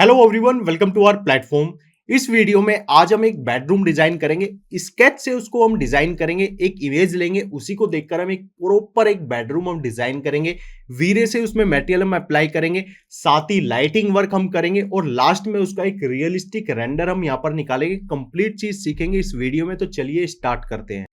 Hello everyone, welcome to our platform. इस video में आज हम एक बेडरूम डिजाइन करेंगे। स्केच से उसको हम डिजाइन करेंगे, एक इमेज लेंगे, उसी को देखकर हम एक बेडरूम हम डिजाइन करेंगे। वीरे से उसमें मटेरियल हम अप्लाई करेंगे, साथ ही लाइटिंग वर्क हम करेंगे और लास्ट में उसका एक रियलिस्टिक रेंडर हम यहाँ पर निकालेंगे। कंप्लीट चीज सीखेंगे इस वीडियो में, तो चलिए स्टार्ट करते हैं।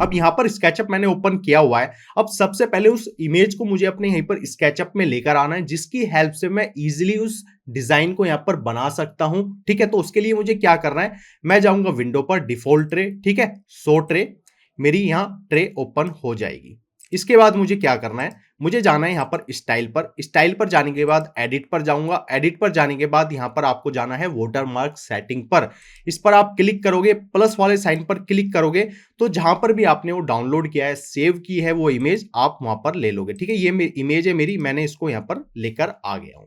अब यहां पर स्केचअप मैंने ओपन किया हुआ है। अब सबसे पहले उस इमेज को मुझे अपने यहीं पर स्केचअप में लेकर आना है, जिसकी हेल्प से मैं इजीली उस डिजाइन को यहां पर बना सकता हूं। ठीक है, तो उसके लिए मुझे क्या करना है, मैं जाऊंगा विंडो पर, डिफॉल्ट ट्रे, ठीक है, शो ट्रे, मेरी यहां ट्रे ओपन हो जाएगी। इसके बाद मुझे क्या करना है, मुझे जाना है यहां पर स्टाइल पर। स्टाइल पर जाने के बाद एडिट पर जाऊंगा। एडिट पर जाने के बाद यहां पर आपको जाना है वाटरमार्क सेटिंग पर। इस पर आप क्लिक करोगे, प्लस वाले साइन पर क्लिक करोगे तो जहां पर भी आपने वो डाउनलोड किया है, सेव की है वो इमेज, आप वहां पर ले लोगे। ठीक है, ये इमेज है मेरी, मैंने इसको यहां पर लेकर आ गया हूं।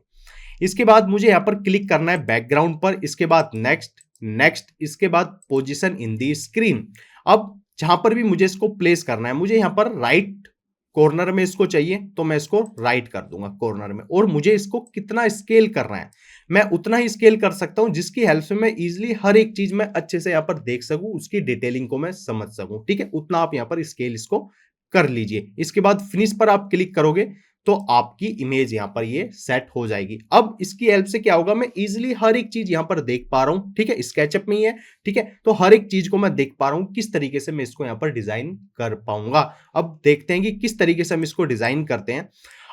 इसके बाद मुझे यहां पर क्लिक करना है बैकग्राउंड पर। इसके बाद नेक्स्ट नेक्स्ट, इसके बाद पोजीशन इन दी स्क्रीन। अब जहां पर भी मुझे इसको प्लेस करना है, मुझे यहां पर राइट कॉर्नर में इसको चाहिए तो मैं इसको राइट कर दूंगा कॉर्नर में। और मुझे इसको कितना स्केल करना है, मैं उतना ही स्केल कर सकता हूं जिसकी हेल्प से मैं इजीली हर एक चीज में अच्छे से यहां पर देख सकूं, उसकी डिटेलिंग को मैं समझ सकूं। ठीक है, उतना आप यहां पर स्केल इसको कर लीजिए। इसके बाद फिनिश पर आप क्लिक करोगे तो आपकी इमेज यहां पर ये सेट हो जाएगी। अब इसकी हेल्प से क्या होगा, मैं इजीली हर एक चीज यहां पर देख पा रहा हूं। ठीक है, स्केचअप में ही है। ठीक है, तो हर एक चीज को मैं देख पा रहा हूं, किस तरीके से मैं इसको यहां पर डिजाइन कर पाऊंगा। अब देखते हैं कि किस तरीके से हम इसको डिजाइन करते हैं।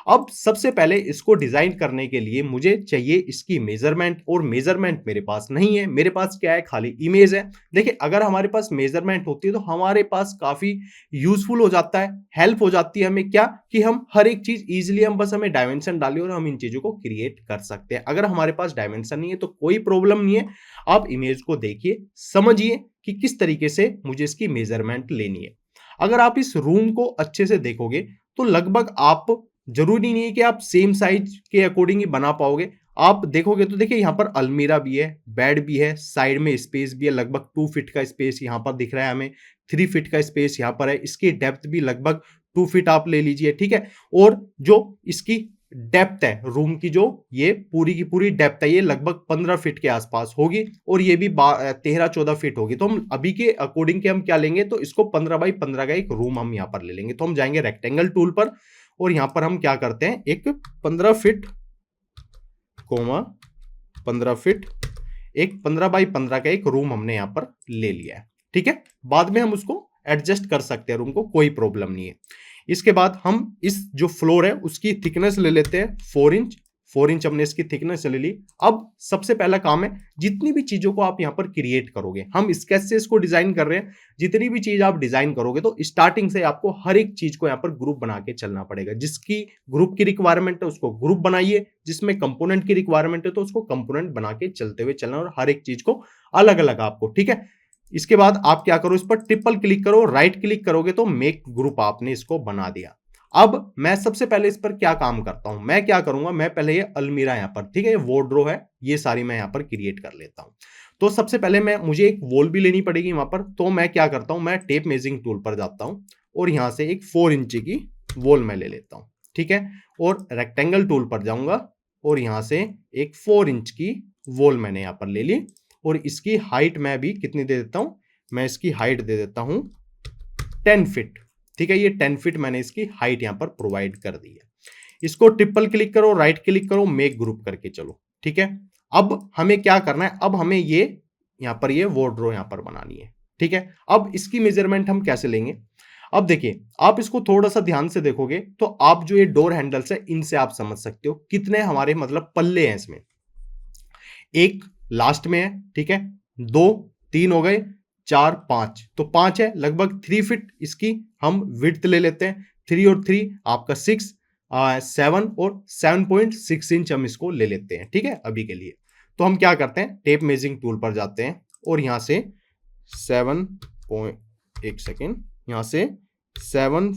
अब सबसे पहले इसको डिजाइन करने के लिए मुझे चाहिए इसकी मेजरमेंट, और मेजरमेंट मेरे पास नहीं है। मेरे पास क्या है, खाली इमेज है। देखिए, अगर हमारे पास मेजरमेंट होती है तो हमारे पास काफी यूजफुल हो जाता है, हेल्प हो जाती है हमें, क्या कि हम हर एक चीज इजीली, हम बस हमें डायमेंशन डालिए और हम इन चीजों को क्रिएट कर सकते हैं। अगर हमारे पास डायमेंशन नहीं है तो कोई प्रॉब्लम नहीं है। आप इमेज को देखिए, समझिए कि किस तरीके से मुझे इसकी मेजरमेंट लेनी है। अगर आप इस रूम को अच्छे से देखोगे तो लगभग आप, जरूरी नहीं है कि आप सेम साइज के अकॉर्डिंग ही बना पाओगे। आप देखोगे तो देखिए, यहाँ पर अलमीरा भी है, बेड भी है, साइड में स्पेस भी है, लगभग 2 फीट का स्पेस यहाँ पर दिख रहा है हमें, 3 फीट का स्पेस यहाँ पर है। इसकी डेप्थ भी लगभग 2 फीट आप ले लीजिए। ठीक है, और जो इसकी डेप्थ है रूम की, जो ये पूरी की पूरी डेप्थ है, ये लगभग 15 फीट के आसपास होगी, और ये भी 13-14 फीट होगी। तो हम अभी के अकॉर्डिंग के हम क्या लेंगे, तो इसको 15x15 का एक रूम हम यहाँ पर ले लेंगे। तो हम जाएंगे रेक्टेंगल टूल पर, और यहां पर हम क्या करते हैं, एक 15 फीट, 15 फीट, एक 15x15 का एक रूम हमने यहां पर ले लिया है। ठीक है, बाद में हम उसको एडजस्ट कर सकते हैं रूम को, कोई प्रॉब्लम नहीं है। इसके बाद हम इस जो फ्लोर है उसकी थिकनेस ले लेते हैं 4 इंच। 4 इंच हमने इसकी थिकनेस ले ली। अब सबसे पहला काम है, जितनी भी चीजों को आप यहां पर क्रिएट करोगे, हम स्केच से इसको डिजाइन कर रहे हैं, जितनी भी चीज आप डिजाइन करोगे तो स्टार्टिंग से आपको हर एक चीज को यहां पर ग्रुप बना के चलना पड़ेगा। जिसकी ग्रुप की रिक्वायरमेंट है उसको ग्रुप बनाइए, जिसमें कंपोनेंट की रिक्वायरमेंट है तो उसको कंपोनेंट बना के चलते हुए चलना, और हर एक चीज को अलग अलग आपको। ठीक है, इसके बाद आप क्या करो, इस पर ट्रिपल क्लिक करो, राइट क्लिक करोगे तो मेक ग्रुप आपने इसको बना दिया। अब मैं सबसे पहले इस पर क्या काम करता हूं, मैं क्या करूंगा, मैं पहले ये अलमीरा यहां पर, ठीक है, ये वार्डरोब है, ये सारी मैं यहां पर क्रिएट कर लेता हूं। तो सबसे पहले मुझे एक वॉल भी लेनी पड़ेगी वहां पर। तो मैं क्या करता हूं, मैं टेप मेजरिंग टूल पर जाता हूं और यहां से एक 4 इंच की वॉल मैं ले लेता हूं। ठीक है, और रेक्टेंगल टूल पर जाऊंगा और यहां से एक 4 इंच की वॉल मैंने यहां पर ले ली, और इसकी हाइट मैं भी कितनी दे देता हूं, मैं इसकी हाइट दे देता हूं 10 फीट। ठीक है, ये 10 फीट मैंने इसकी हाइट यहां पर प्रोवाइड कर दी है। इसको ट्रिपल क्लिक करो, राइट क्लिक करो, मेक ग्रुप करके चलो। ठीक है, अब हमें क्या करना है, अब हमें ये यहां पर ये वार्डरोब यहां पर बनानी है। ठीक है, अब इसकी मेजरमेंट हम कैसे लेंगे, अब देखिए, आप इसको थोड़ा सा ध्यान से देखोगे तो आप जो ये डोर हैंडल्स है इनसे आप समझ सकते हो कितने हमारे मतलब पल्ले हैं इसमें। एक लास्ट में है, ठीक है, 2, 3 हो गए, 4, 5, तो 5 है, लगभग 3 फीट इसकी हम विड्थ ले लेते हैं। 3 और 3 आपका 6, 7 और 7.6 इंच हम इसको ले लेते हैं। ठीक है, अभी के लिए तो हम क्या करते हैं, टेप मेजरिंग टूल पर जाते हैं और यहां से 7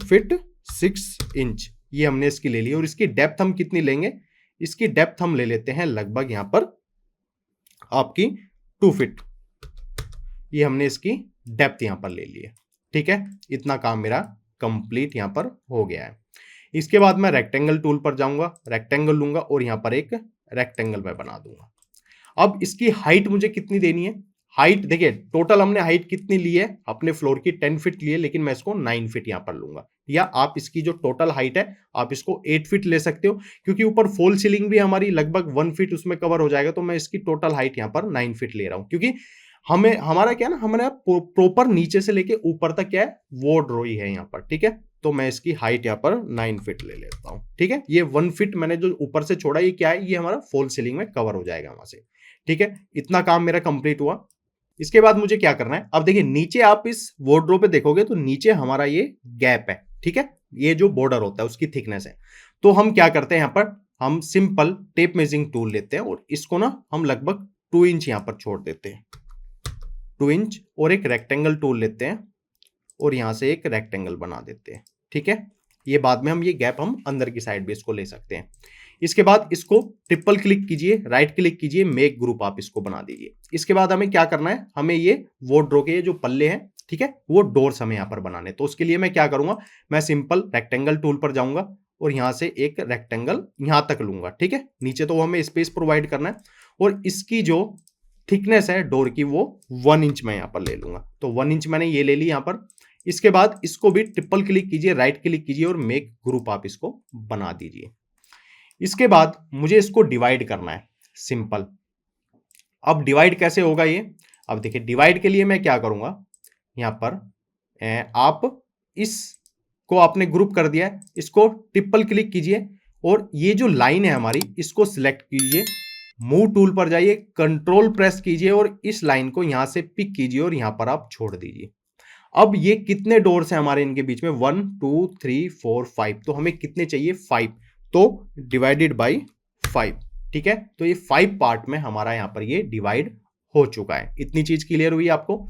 फीट 6 इंच ये हमने इसकी ले ली। और इसकी डेप्थ हम कितनी लेंगे, इसकी डेप्थ हम ले लेते हैं लगभग यहां पर आपकी 2 फीट, ये हमने इसकी डेप्थ यहां पर ले ली है। ठीक है, इतना काम मेरा कंप्लीट यहाँ पर हो गया है। इसके बाद मैं रेक्टेंगल टूल पर जाऊंगा, रेक्टेंगल लूंगा और यहाँ पर एक रेक्टेंगल मैं बना दूंगा। अब इसकी हाइट मुझे कितनी देनी है? हाइट देखिए, टोटल हमने हाइट कितनी ली है अपने फ्लोर की, 10 फीट ली है, लेकिन मैं इसको 9 फीट यहां पर लूंगा। या आप इसकी जो टोटल हाइट है आप इसको 8 फीट ले सकते हो, क्योंकि ऊपर फॉल सीलिंग भी हमारी लगभग 1 फीट उसमें कवर हो जाएगा। तो मैं इसकी टोटल हाइट यहां पर 9 फीट ले रहा हूं, क्योंकि हमें हमारा क्या है ना, हमारा प्रॉपर नीचे से लेके ऊपर तक क्या है, वार्डरोब ही है यहाँ पर। ठीक है, तो मैं इसकी हाइट यहाँ पर 9 फीट ले लेता हूँ। ठीक है, ये 1 फीट मैंने जो ऊपर से छोड़ा, ये क्या है, ये हमारा फॉल सीलिंग में कवर हो जाएगा वहां से। ठीक है, इतना काम मेरा कंप्लीट हुआ। इसके बाद मुझे क्या करना है, अब देखिए नीचे आप इस वार्डरोब पे देखोगे तो नीचे हमारा ये गैप है। ठीक है, ये जो बॉर्डर होता है उसकी थिकनेस है। तो हम क्या करते हैं, यहाँ पर हम सिंपल टेप मेजरिंग टूल लेते हैं और इसको ना हम लगभग 2 इंच यहाँ पर छोड़ देते हैं, 2 इंच, और एक रेक्टेंगल टूल लेते हैं और यहां से एक रेक्टेंगल बना देते हैं। ठीक है, ये बाद में हम ये गैप हम अंदर की साइड भी इसको ले सकते हैं। इसके बाद इसको ट्रिपल क्लिक कीजिए, राइट क्लिक कीजिए, मेक ग्रुप आप इसको बना दीजिए। इसके बाद हमें क्या करना है, हमें ये वार्डरोब के जो पल्ले हैं, ठीक है, वो डोर्स हमें यहाँ पर बनाने। तो उसके लिए मैं क्या करूंगा, मैं सिंपल रेक्टेंगल टूल पर जाऊंगा और यहां से एक रेक्टेंगल यहां तक लूंगा। ठीक है, नीचे तो हमें स्पेस प्रोवाइड करना है और इसकी जो थिकनेस है डोर की वो 1 इंच मैं यहाँ पर ले लूंगा। तो 1 इंच मैंने ये ले ली यहाँ पर। इसके बाद इसको भी ट्रिपल क्लिक कीजिए, राइट क्लिक कीजिए और मेक ग्रुप आप इसको बना दीजिए। इसके बाद मुझे इसको डिवाइड करना है, सिंपल। अब डिवाइड कैसे होगा ये, अब देखिए डिवाइड के लिए मैं क्या करूंगा, यहां पर आप इसको आपने ग्रुप कर दिया है, इसको ट्रिपल क्लिक कीजिए और ये जो लाइन है हमारी इसको सिलेक्ट कीजिए, मूव टूल पर जाइए, कंट्रोल प्रेस कीजिए और इस लाइन को यहां से पिक कीजिए और यहां पर आप छोड़ दीजिए। अब ये कितने डोर्स हैं हमारे इनके बीच में, 1 2 3 4 5, तो हमें कितने चाहिए, 5, तो डिवाइडेड बाई 5। ठीक है, तो ये 5 पार्ट में हमारा यहां पर ये डिवाइड हो चुका है। इतनी चीज क्लियर हुई आपको।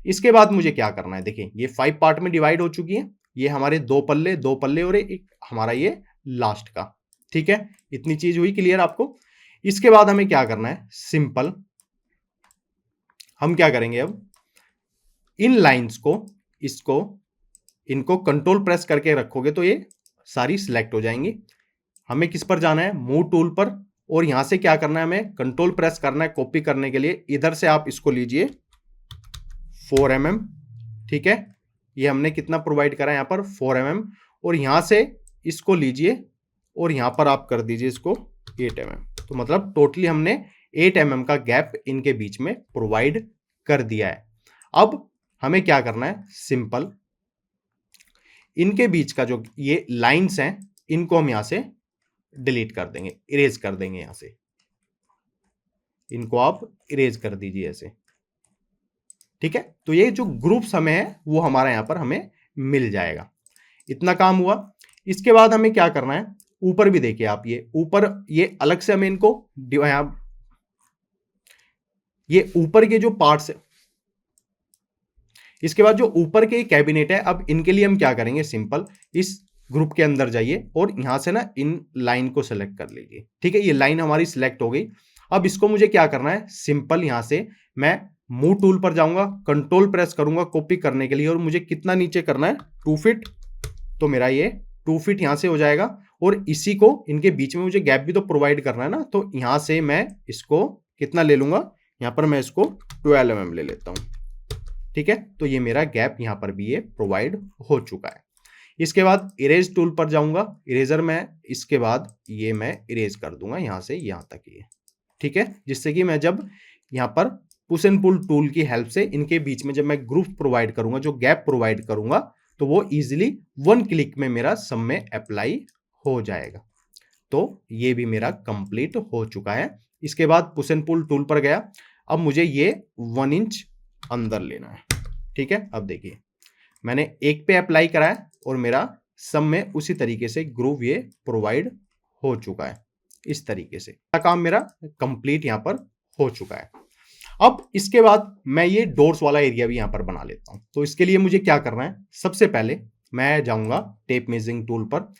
इसके बाद मुझे क्या करना है, देखिए ये 5 पार्ट में डिवाइड हो चुकी है, ये हमारे 2 पल्ले और एक हमारा ये लास्ट का। ठीक है, इतनी चीज हुई क्लियर आपको। इसके बाद हमें क्या करना है, सिंपल हम क्या करेंगे, अब इन लाइंस को, इसको, इनको कंट्रोल प्रेस करके रखोगे तो ये सारी सिलेक्ट हो जाएंगी। हमें किस पर जाना है, मूव टूल पर, और यहां से क्या करना है, हमें कंट्रोल प्रेस करना है कॉपी करने के लिए। इधर से आप इसको लीजिए 4 mm। ठीक है, ये हमने कितना प्रोवाइड करा है यहाँ पर, 4 mm, और यहां से इसको लीजिए और यहां पर आप कर दीजिए इसको 8 mm। तो मतलब टोटली हमने 8 mm का गैप इनके बीच में प्रोवाइड कर दिया है। अब हमें क्या करना है, सिंपल इनके बीच का जो ये लाइंस हैं इनको हम यहां से डिलीट कर देंगे, इरेज कर देंगे, यहां से इनको आप इरेज कर दीजिए ऐसे। ठीक है, तो ये जो ग्रुप्स हमें है वो हमारा यहां पर हमें मिल जाएगा। इतना काम हुआ। इसके बाद हमें क्या करना है, ऊपर भी देखिए आप, ये ऊपर ये अलग से हमें इनको ये ऊपर के जो पार्ट्स है, इसके बाद जो ऊपर के कैबिनेट है, अब इनके लिए हम क्या करेंगे, सिंपल इस ग्रुप के अंदर जाइए और यहां से ना इन लाइन को सेलेक्ट कर लीजिए। ठीक है, ये लाइन हमारी सिलेक्ट हो गई। अब इसको मुझे क्या करना है, सिंपल यहां से मैं मूव टूल पर जाऊंगा, कंट्रोल प्रेस करूंगा कॉपी करने के लिए, और मुझे कितना नीचे करना है, 2 फीट। तो मेरा ये 2 फीट यहां से हो जाएगा और इसी को इनके बीच में मुझे गैप भी तो प्रोवाइड करना है ना, तो यहां से मैं इसको कितना ले लूंगा, यहां पर मैं इसको 12 mm ले लेता हूं। ठीक है, तो ये मेरा गैप यहां पर भी ये प्रोवाइड हो चुका है। इसके बाद इरेज टूल पर जाऊंगा, इरेजर में इसके बाद ये मैं इरेज कर दूंगा यहां से यहां तक ये। ठीक है, जिससे कि मैं जब यहां पर पुश एंड पुल टूल की हेल्प से इनके बीच में जब मैं ग्रुप प्रोवाइड करूंगा, जो गैप प्रोवाइड करूंगा, तो वो इजीली 1 क्लिक में मेरा सब में अप्लाई हो जाएगा। तो ये भी मेरा कंप्लीट हो चुका है। इसके बाद पुश एंड पुल टूल पर गया, अब मुझे ये 1 इंच अंदर लेना है। ठीक है, अब देखिए मैंने एक पे अप्लाई करा है और मेरा सब में उसी तरीके से ग्रुप ये प्रोवाइड हो चुका है। इस तरीके से काम मेरा कंप्लीट यहां पर हो चुका है। अब इसके बाद मैं ये डोर्स वाला एरिया भी यहां पर बना लेता हूं। तो इसके लिए मुझे क्या करना है, सबसे पहले मैं जाऊंगा टेप मेजरिंग टूल पर।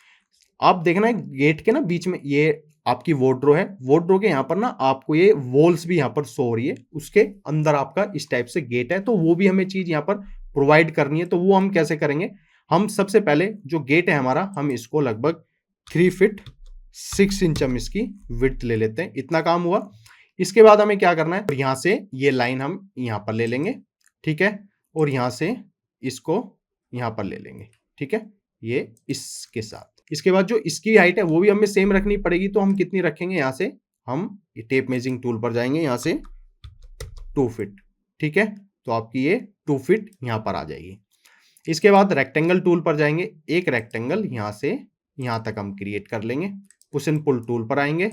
आप देखना है गेट के ना बीच में ये आपकी वार्डरोब है, वार्डरोब के यहाँ पर ना आपको ये वॉल्स भी यहाँ पर शो हो रही है, उसके अंदर आपका इस टाइप से गेट है, तो वो भी हमें चीज यहाँ पर प्रोवाइड करनी है, तो वो हम कैसे करेंगे? हम सबसे पहले जो गेट है हमारा, हम इसको लगभग 3 फीट 6 इंच हम इसकी विड्थ ले लेते हैं। इतना काम हुआ। इसके बाद हमें क्या करना है, यहां से ये लाइन हम यहां पर ले लेंगे, ठीक है, और यहां से इसको यहां पर ले लेंगे, ठीक है, ये इसके साथ। इसके बाद जो इसकी हाइट है वो भी हमें सेम रखनी पड़ेगी, तो हम कितनी रखेंगे? यहां से हम टेप मेजरिंग टूल पर जाएंगे, यहां से 2 फीट, ठीक है, तो आपकी ये 2 फीट यहां पर आ जाएगी। इसके बाद रेक्टेंगल टूल पर जाएंगे, एक रेक्टेंगल यहां से यहां तक हम क्रिएट कर लेंगे। पुश एंड पुल टूल पर आएंगे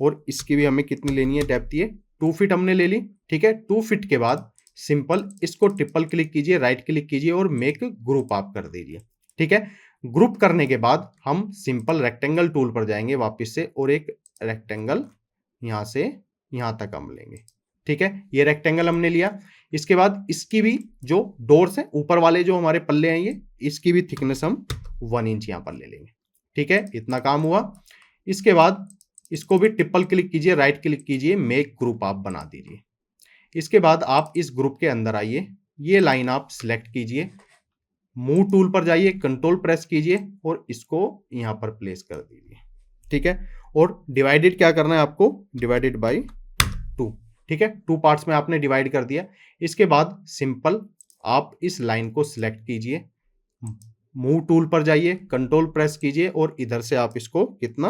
और इसकी भी हमें कितनी लेनी है डेप्थ, ये 2 फीट हमने ले ली, ठीक है। 2 फीट के बाद सिंपल इसको ट्रिपल क्लिक कीजिए, राइट क्लिक कीजिए और मेक ग्रुप आप कर दीजिए, ठीक है। ग्रुप करने के बाद हम सिंपल रेक्टेंगल टूल पर जाएंगे वापस से और एक रेक्टेंगल यहां से यहां तक हम लेंगे, ठीक है, ये रेक्टेंगल हमने लिया। इसके बाद इसकी भी जो डोर्स है ऊपर वाले जो हमारे पल्ले हैं, ये इसकी भी थिकनेस हम 1 इंच यहां पर ले लेंगे, ठीक है, इतना काम हुआ। इसके बाद इसको भी ट्रिपल क्लिक कीजिए, राइट क्लिक कीजिए, मेक ग्रुप आप बना दीजिए। इसके बाद आप इस ग्रुप के अंदर आइए, ये लाइन आप सिलेक्ट कीजिए, मूव टूल पर जाइए, कंट्रोल प्रेस कीजिए और इसको यहां पर प्लेस कर दीजिए, ठीक है। और डिवाइडेड क्या करना है आपको? डिवाइडेड बाई 2, ठीक है, 2 पार्ट्स में आपने डिवाइड कर दिया। इसके बाद सिंपल आप इस लाइन को सिलेक्ट कीजिए, मूव टूल पर जाइए, कंट्रोल प्रेस कीजिए और इधर से आप इसको कितना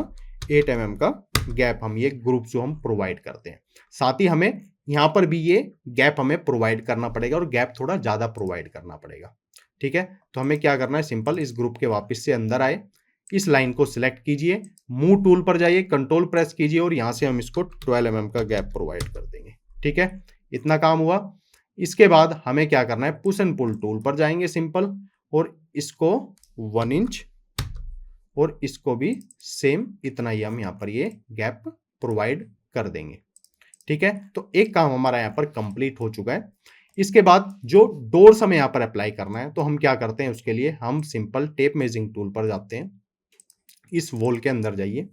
8 mm का गैप, हम ये ग्रुप जो हम प्रोवाइड करते हैं, साथ ही हमें यहां पर भी ये गैप हमें प्रोवाइड करना पड़ेगा और गैप थोड़ा ज्यादा प्रोवाइड करना पड़ेगा, ठीक है। तो हमें क्या करना है, सिंपल इस ग्रुप के वापस से अंदर आए, इस लाइन को सिलेक्ट कीजिए, मूव टूल पर जाइए, कंट्रोल प्रेस कीजिए और यहां से हम इसको 12 mm का गैप प्रोवाइड कर देंगे, ठीक है, इतना काम हुआ। इसके बाद हमें क्या करना है, पुश एंड पुल टूल पर जाएंगे सिंपल और इसको 1 इंच और इसको भी सेम इतना ही हम यहां पर ये गैप प्रोवाइड कर देंगे, ठीक है। तो एक काम हमारा यहां पर कंप्लीट हो चुका है। इसके बाद जो डोर्स हमें यहां पर अप्लाई करना है, तो हम क्या करते हैं, उसके लिए हम सिंपल टेप मेजरिंग टूल पर जाते हैं, इस वॉल के अंदर जाइए,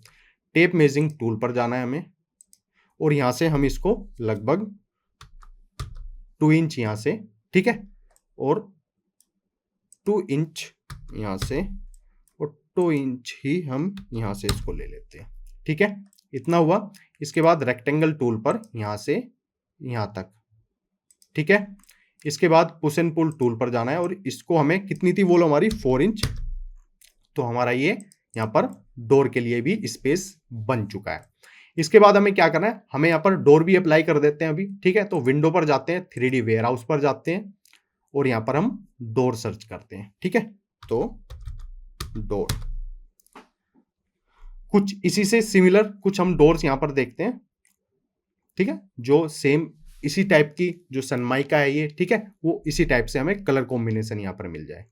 टेप मेजरिंग टूल पर जाना है हमें और यहां से हम इसको लगभग 2 इंच यहां से, ठीक है, और 2 इंच यहां से और 2 इंच ही हम यहां से इसको ले लेते हैं, ठीक है, इतना हुआ। इसके बाद रेक्टेंगल टूल पर यहां से यहां तक, ठीक है। इसके बाद पुश एंड पुल टूल पर जाना है और इसको हमें कितनी थी वॉल हमारी, 4 इंच, तो हमारा ये यहां पर डोर के लिए भी स्पेस बन चुका है। इसके बाद हमें क्या करना है, हमें यहां पर डोर भी अप्लाई कर देते हैं अभी, ठीक है। तो विंडो पर जाते हैं, 3D वेयरहाउस पर जाते हैं और यहां पर हम डोर सर्च करते हैं, ठीक है। तो डोर, कुछ इसी से सिमिलर कुछ हम डोर्स यहां पर देखते हैं, ठीक है, जो सेम इसी टाइप की जो सनमाइका है ये, ठीक है, वो इसी टाइप से हमें कलर कॉम्बिनेशन यहां पर मिल जाए,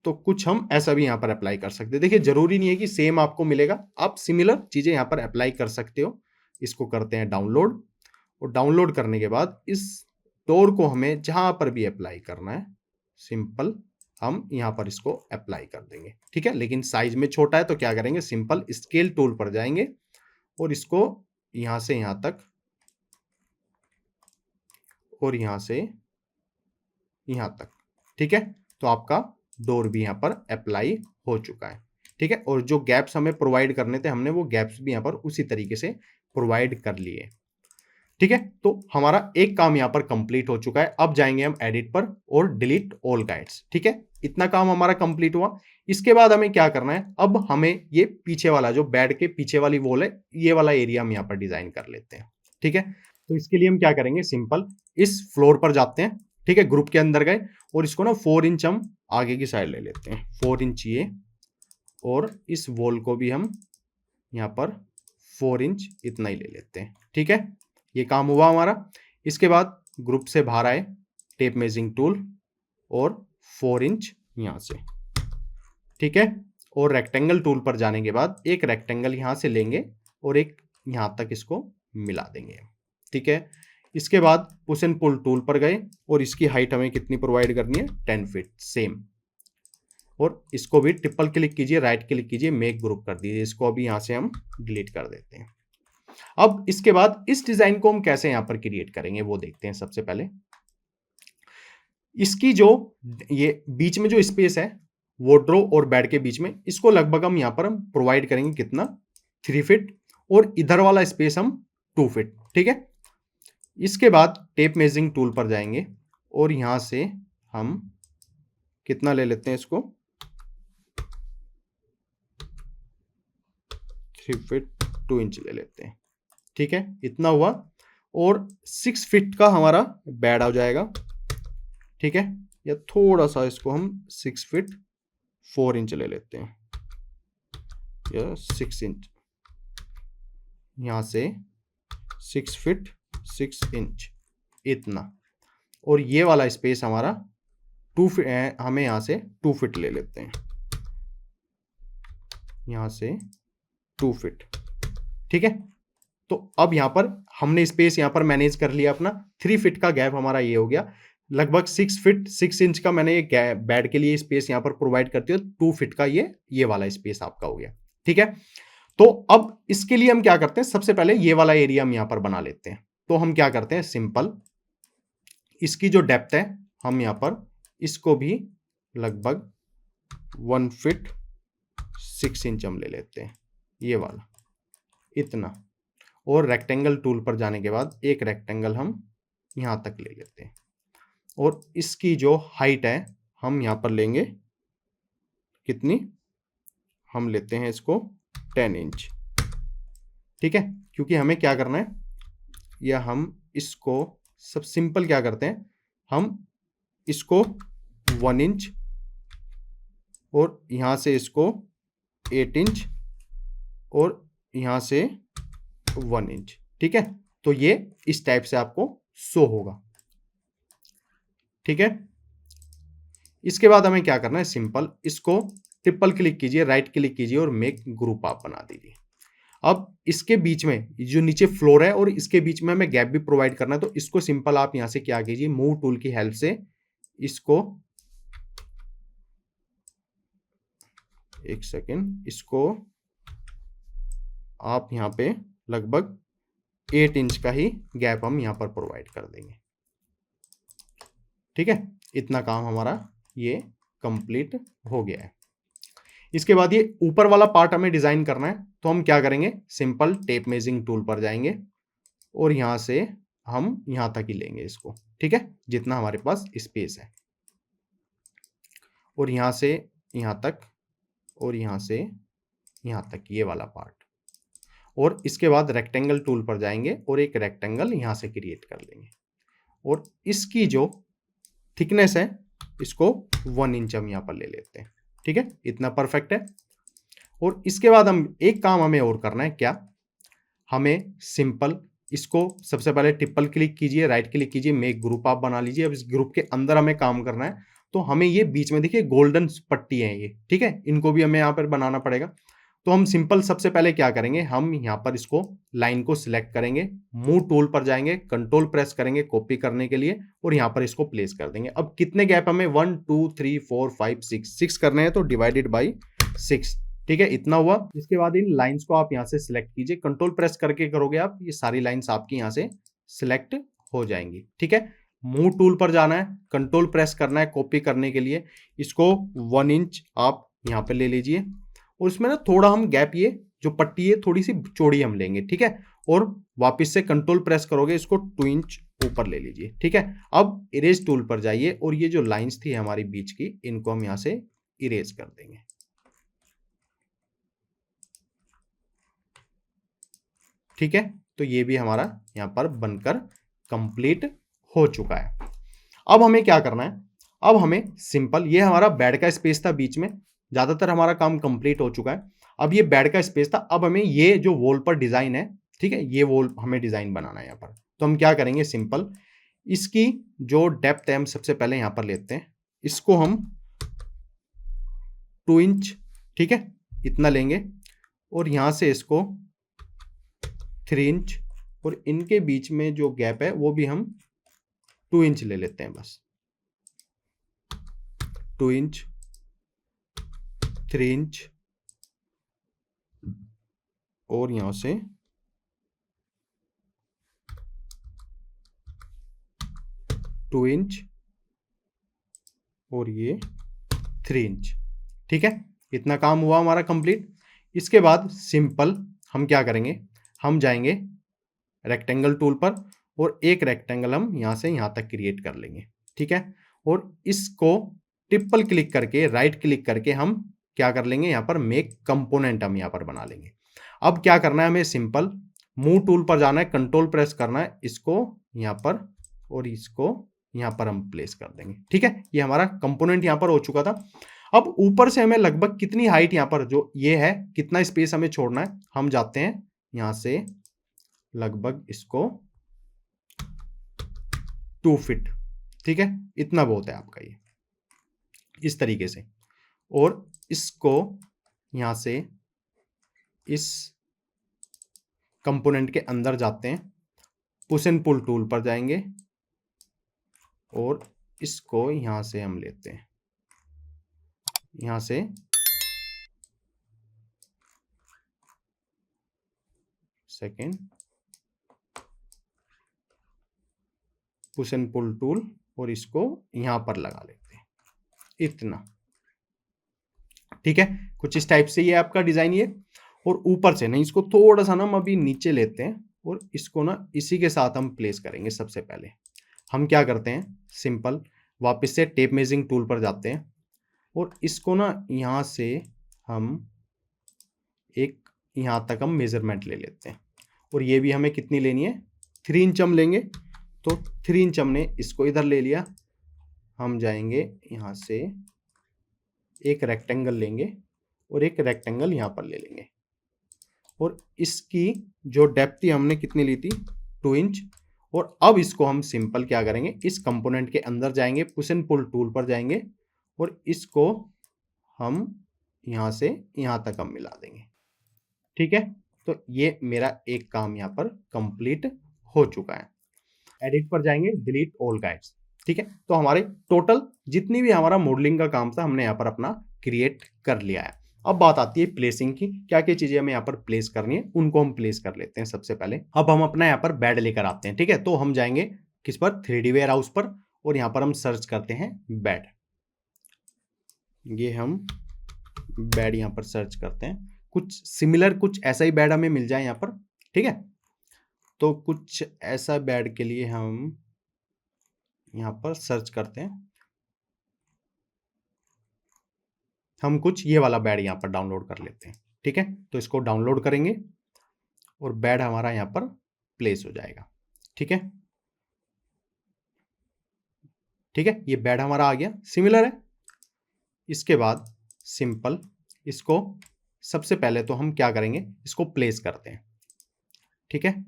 तो कुछ हम ऐसा भी यहां पर अप्लाई कर सकते हैं। देखिए जरूरी नहीं है कि सेम आपको मिलेगा, आप सिमिलर चीजें यहां पर अप्लाई कर सकते हो। इसको करते हैं डाउनलोड और डाउनलोड करने के बाद इस डोर को हमें जहां पर भी अप्लाई करना है, सिंपल हम यहां पर इसको अप्लाई कर देंगे, ठीक है। लेकिन साइज में छोटा है तो क्या करेंगे, सिंपल स्केल टूल पर जाएंगे और इसको यहां से यहां तक और यहां से यहां तक, ठीक है, तो आपका डोर भी यहां पर अप्लाई हो चुका है, ठीक है। और जो गैप्स हमें प्रोवाइड करने थे, हमने वो गैप्स भी यहां पर उसी तरीके से प्रोवाइड कर लिए, ठीक है। तो हमारा एक काम यहां पर कंप्लीट हो चुका है। अब जाएंगे हम एडिट पर और डिलीट ऑल गाइड्स, ठीक है, इतना काम हमारा कंप्लीट हुआ। इसके बाद हमें क्या करना है, अब हमें ये पीछे वाला जो बेड के पीछे वाली वॉल है, ये वाला एरिया हम यहां पर डिजाइन कर लेते हैं, ठीक है। तो इसके लिए हम क्या करेंगे, सिंपल इस फ्लोर पर जाते हैं, ठीक है, ग्रुप के अंदर गए और इसको ना 4 इंच हम आगे की साइड ले लेते हैं, 4 इंच ये, और इस वॉल को भी हम यहां पर 4 इंच इतना ही ले लेते हैं, ठीक है, ये काम हुआ हमारा। इसके बाद ग्रुप से बाहर आए, टेप मेजरिंग टूल और 4 इंच यहां से, ठीक है, और रेक्टेंगल टूल पर जाने के बाद एक रेक्टेंगल यहां से लेंगे और एक यहां तक इसको मिला देंगे, ठीक है। इसके बाद पुश एंड पुल टूल पर गए और इसकी हाइट हमें कितनी प्रोवाइड करनी है, 10 फीट सेम, और इसको भी ट्रिपल क्लिक कीजिए, राइट क्लिक कीजिए, मेक ग्रुप कर दीजिए, इसको अभी यहां से हम डिलीट कर देते हैं। अब इसके बाद इस डिजाइन को हम कैसे यहां पर क्रिएट करेंगे वो देखते हैं। सबसे पहले इसकी जो ये बीच में जो स्पेस है वार्डरोब और बेड के बीच में, इसको लगभग हम यहाँ पर हम प्रोवाइड करेंगे कितना, 3 फीट, और इधर वाला स्पेस हम 2 फीट। ठीक है, इसके बाद टेप मेजरिंग टूल पर जाएंगे और यहां से हम कितना ले लेते हैं इसको, 3 फीट 2 इंच ले लेते हैं। ठीक है, इतना हुआ, और 6 फीट का हमारा बेड आ जाएगा। ठीक है, या थोड़ा सा इसको हम 6 फीट 4 इंच ले लेते हैं, या 6 इंच, यहां से 6 फीट 6 इंच, इतना। और ये वाला स्पेस हमारा 2 फीट, हमें यहां से 2 फीट ले लेते हैं, यहां से 2 फीट। ठीक है, तो अब यहां पर हमने स्पेस यहां पर मैनेज कर लिया अपना। 3 फीट का गैप हमारा ये हो गया, लगभग 6 फीट 6 इंच का मैंने ये बेड के लिए स्पेस यहां पर प्रोवाइड करती हूँ। 2 फीट का ये वाला स्पेस आपका हो गया। ठीक है, तो अब इसके लिए हम क्या करते हैं, सबसे पहले ये वाला एरिया हम यहां पर बना लेते हैं। तो हम क्या करते हैं, सिंपल इसकी जो डेप्थ है हम यहां पर इसको भी लगभग 1 फीट 6 इंच हम ले लेते हैं, ये वाला, इतना। और रेक्टेंगल टूल पर जाने के बाद एक रेक्टेंगल हम यहां तक ले लेते हैं, और इसकी जो हाइट है हम यहां पर लेंगे कितनी, हम लेते हैं इसको 10 इंच। ठीक है, क्योंकि हमें क्या करना है, या हम इसको सब सिंपल क्या करते हैं, हम इसको 1 इंच और यहां से इसको 8 इंच और यहां से 1 इंच। ठीक है, तो ये इस टाइप से आपको शो होगा। ठीक है, इसके बाद हमें क्या करना है, सिंपल इसको ट्रिपल क्लिक कीजिए, राइट क्लिक कीजिए और मेक ग्रुप आप बना दीजिए। अब इसके बीच में जो नीचे फ्लोर है और इसके बीच में हमें गैप भी प्रोवाइड करना है, तो इसको सिंपल आप यहां से क्या कीजिए, मूव टूल की हेल्प से इसको, एक सेकेंड, इसको आप यहां पे लगभग 8 इंच का ही गैप हम यहां पर प्रोवाइड कर देंगे। ठीक है, इतना काम हमारा ये कंप्लीट हो गया है। इसके बाद ये ऊपर वाला पार्ट हमें डिजाइन करना है, तो हम क्या करेंगे, सिंपल टेप मेजरिंग टूल पर जाएंगे और यहां से हम यहां तक ही लेंगे इसको। ठीक है, जितना हमारे पास स्पेस है, और यहां से यहां तक, और यहां से यहां तक, ये वाला पार्ट। और इसके बाद रेक्टेंगल टूल पर जाएंगे और एक रेक्टेंगल यहां से क्रिएट कर लेंगे, और इसकी जो थिकनेस है इसको 1 इंच हम यहां पर ले लेते हैं। ठीक है, इतना परफेक्ट है। और इसके बाद हम एक काम हमें और करना है, क्या, हमें सिंपल इसको सबसे पहले ट्रिपल क्लिक कीजिए, राइट क्लिक कीजिए, मेक ग्रुप आप बना लीजिए। अब इस ग्रुप के अंदर हमें काम करना है, तो हमें ये बीच में देखिए गोल्डन पट्टी है ये, ठीक है, इनको भी हमें यहाँ पर बनाना पड़ेगा। तो हम सिंपल सबसे पहले क्या करेंगे, हम यहाँ पर इसको लाइन को सिलेक्ट करेंगे, मूव टूल पर जाएंगे, कंट्रोल प्रेस करेंगे कॉपी करने के लिए, और यहाँ पर इसको प्लेस कर देंगे। अब कितने गैप हमें, 1 2 3 4 5 6 करने हैं, तो डिवाइडेड बाई 6। ठीक है, इतना हुआ। इसके बाद इन लाइंस को आप यहां से सिलेक्ट कीजिए, कंट्रोल प्रेस करके करोगे आप, ये सारी लाइंस आपकी यहां से सिलेक्ट हो जाएंगी। ठीक है, मूव टूल पर जाना है, कंट्रोल प्रेस करना है कॉपी करने के लिए, इसको 1 इंच आप यहां पे ले लीजिए, और इसमें ना थोड़ा हम गैप, ये जो पट्टी है थोड़ी सी चौड़ी हम लेंगे। ठीक है, और वापस से कंट्रोल प्रेस करोगे, इसको 2 इंच ऊपर ले लीजिए। ठीक है, अब इरेज टूल पर जाइए और ये जो लाइंस थी हमारी बीच की, इनको हम यहां से इरेज कर देंगे। ठीक है, तो ये भी हमारा यहां पर बनकर कंप्लीट हो चुका है। अब हमें क्या करना है, अब हमें सिंपल, ये हमारा बेड का स्पेस था बीच में, ज्यादातर हमारा काम कंप्लीट हो चुका है। अब ये बेड का स्पेस था, अब हमें ये जो वॉल पर डिजाइन है, ठीक है, ये वॉल हमें डिजाइन बनाना है यहाँ पर। तो हम क्या करेंगे, सिंपल इसकी जो डेप्थ है हम सबसे पहले यहां पर लेते हैं, इसको हम 2 इंच, ठीक है, इतना लेंगे, और यहां से इसको 3 इंच, और इनके बीच में जो गैप है वो भी हम 2 इंच ले लेते हैं बस, 2 इंच 3 इंच, और यहां से 2 इंच और ये 3 इंच। ठीक है, इतना काम हुआ हमारा कंप्लीट। इसके बाद सिंपल हम क्या करेंगे, हम जाएंगे रेक्टेंगल टूल पर और एक रेक्टेंगल हम यहां से यहां तक क्रिएट कर लेंगे। ठीक है, और इसको ट्रिपल क्लिक करके राइट क्लिक करके हम क्या कर लेंगे, यहां पर मेक कंपोनेंट हम यहां पर बना लेंगे। अब क्या करना है हमें, सिंपल मूव टूल पर जाना है, कंट्रोल प्रेस करना है, इसको यहां पर और इसको यहां पर हम प्लेस कर देंगे। ठीक है, ये हमारा कंपोनेंट यहां पर हो चुका था। अब ऊपर से हमें लगभग कितनी हाइट यहां पर जो ये है, कितना स्पेस हमें छोड़ना है, हम जाते हैं यहां से लगभग इसको 2 फीट। ठीक है, इतना बहुत है आपका ये, इस तरीके से। और इसको यहां से इस कंपोनेंट के अंदर जाते हैं, पुश एंड पुल टूल पर जाएंगे और इसको यहां से हम लेते हैं, यहां से second push and pull tool और इसको यहां पर लगा लेते हैं, इतना। ठीक है, कुछ इस टाइप से ये आपका डिजाइन ये। और ऊपर से नहीं, इसको थोड़ा सा ना हम अभी नीचे लेते हैं और इसको ना इसी के साथ हम प्लेस करेंगे। सबसे पहले हम क्या करते हैं, सिंपल वापस से टेप मेजरिंग टूल पर जाते हैं और इसको ना यहां से हम एक यहां तक हम मेजरमेंट ले लेते हैं। और ये भी हमें कितनी लेनी है, 3 इंच हम लेंगे। तो 3 इंच हमने इसको इधर ले लिया। हम जाएंगे यहां से एक रेक्टेंगल लेंगे और एक रेक्टेंगल यहां पर ले लेंगे और इसकी जो डेप्थ थी हमने कितनी ली थी, 2 इंच। और अब इसको हम सिंपल क्या करेंगे, इस कंपोनेंट के अंदर जाएंगे, पुश एंड पुल टूल पर जाएंगे और इसको हम यहां से यहां तक हम मिला देंगे। ठीक है, तो ये मेरा एक काम यहां पर कंप्लीट हो चुका है। एडिट पर जाएंगे, डिलीट ऑल गाइड्स। ठीक है, तो हमारे टोटल जितनी भी हमारा मॉडलिंग का काम था हमने यहाँ पर अपना क्रिएट कर लिया है। अब बात आती है प्लेसिंग की, क्या क्या चीजें हमें यहाँ पर प्लेस करनी है, उनको हम प्लेस कर लेते हैं। सबसे पहले अब हम अपना यहाँ पर बेड लेकर आते हैं। ठीक है, तो हम जाएंगे किस पर, 3D वेयर हाउस पर और यहाँ पर हम सर्च करते हैं बेड। ये हम बेड यहाँ पर सर्च करते हैं, कुछ सिमिलर कुछ ऐसा ही बेड हमें मिल जाए यहाँ पर। ठीक है, तो कुछ ऐसा बेड के लिए हम यहाँ पर सर्च करते हैं। हम कुछ ये वाला बेड यहाँ पर डाउनलोड कर लेते हैं। ठीक है, तो इसको डाउनलोड करेंगे और बेड हमारा यहाँ पर प्लेस हो जाएगा। ठीक है, ठीक है, ये बेड हमारा आ गया, सिमिलर है। इसके बाद सिंपल इसको सबसे पहले तो हम क्या करेंगे, इसको प्लेस करते हैं। ठीक है,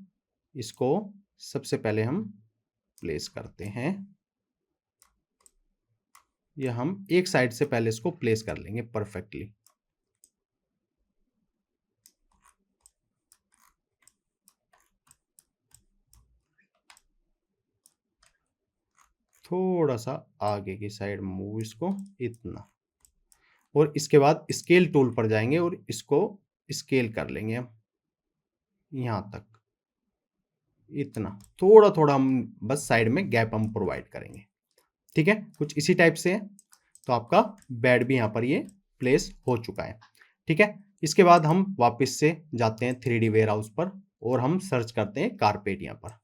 इसको सबसे पहले हम प्लेस करते हैं, या हम एक साइड से पहले इसको प्लेस कर लेंगे परफेक्टली। थोड़ा सा आगे की साइड मूव इसको, इतना। और इसके बाद स्केल टूल पर जाएंगे और इसको स्केल कर लेंगे हम यहां तक, इतना। थोड़ा थोड़ा हम बस साइड में गैप हम प्रोवाइड करेंगे। ठीक है, कुछ इसी टाइप से है। तो आपका बेड भी यहां पर ये प्लेस हो चुका है। ठीक है, इसके बाद हम वापस से जाते हैं 3D वेयर हाउस पर और हम सर्च करते हैं कारपेट। यहां पर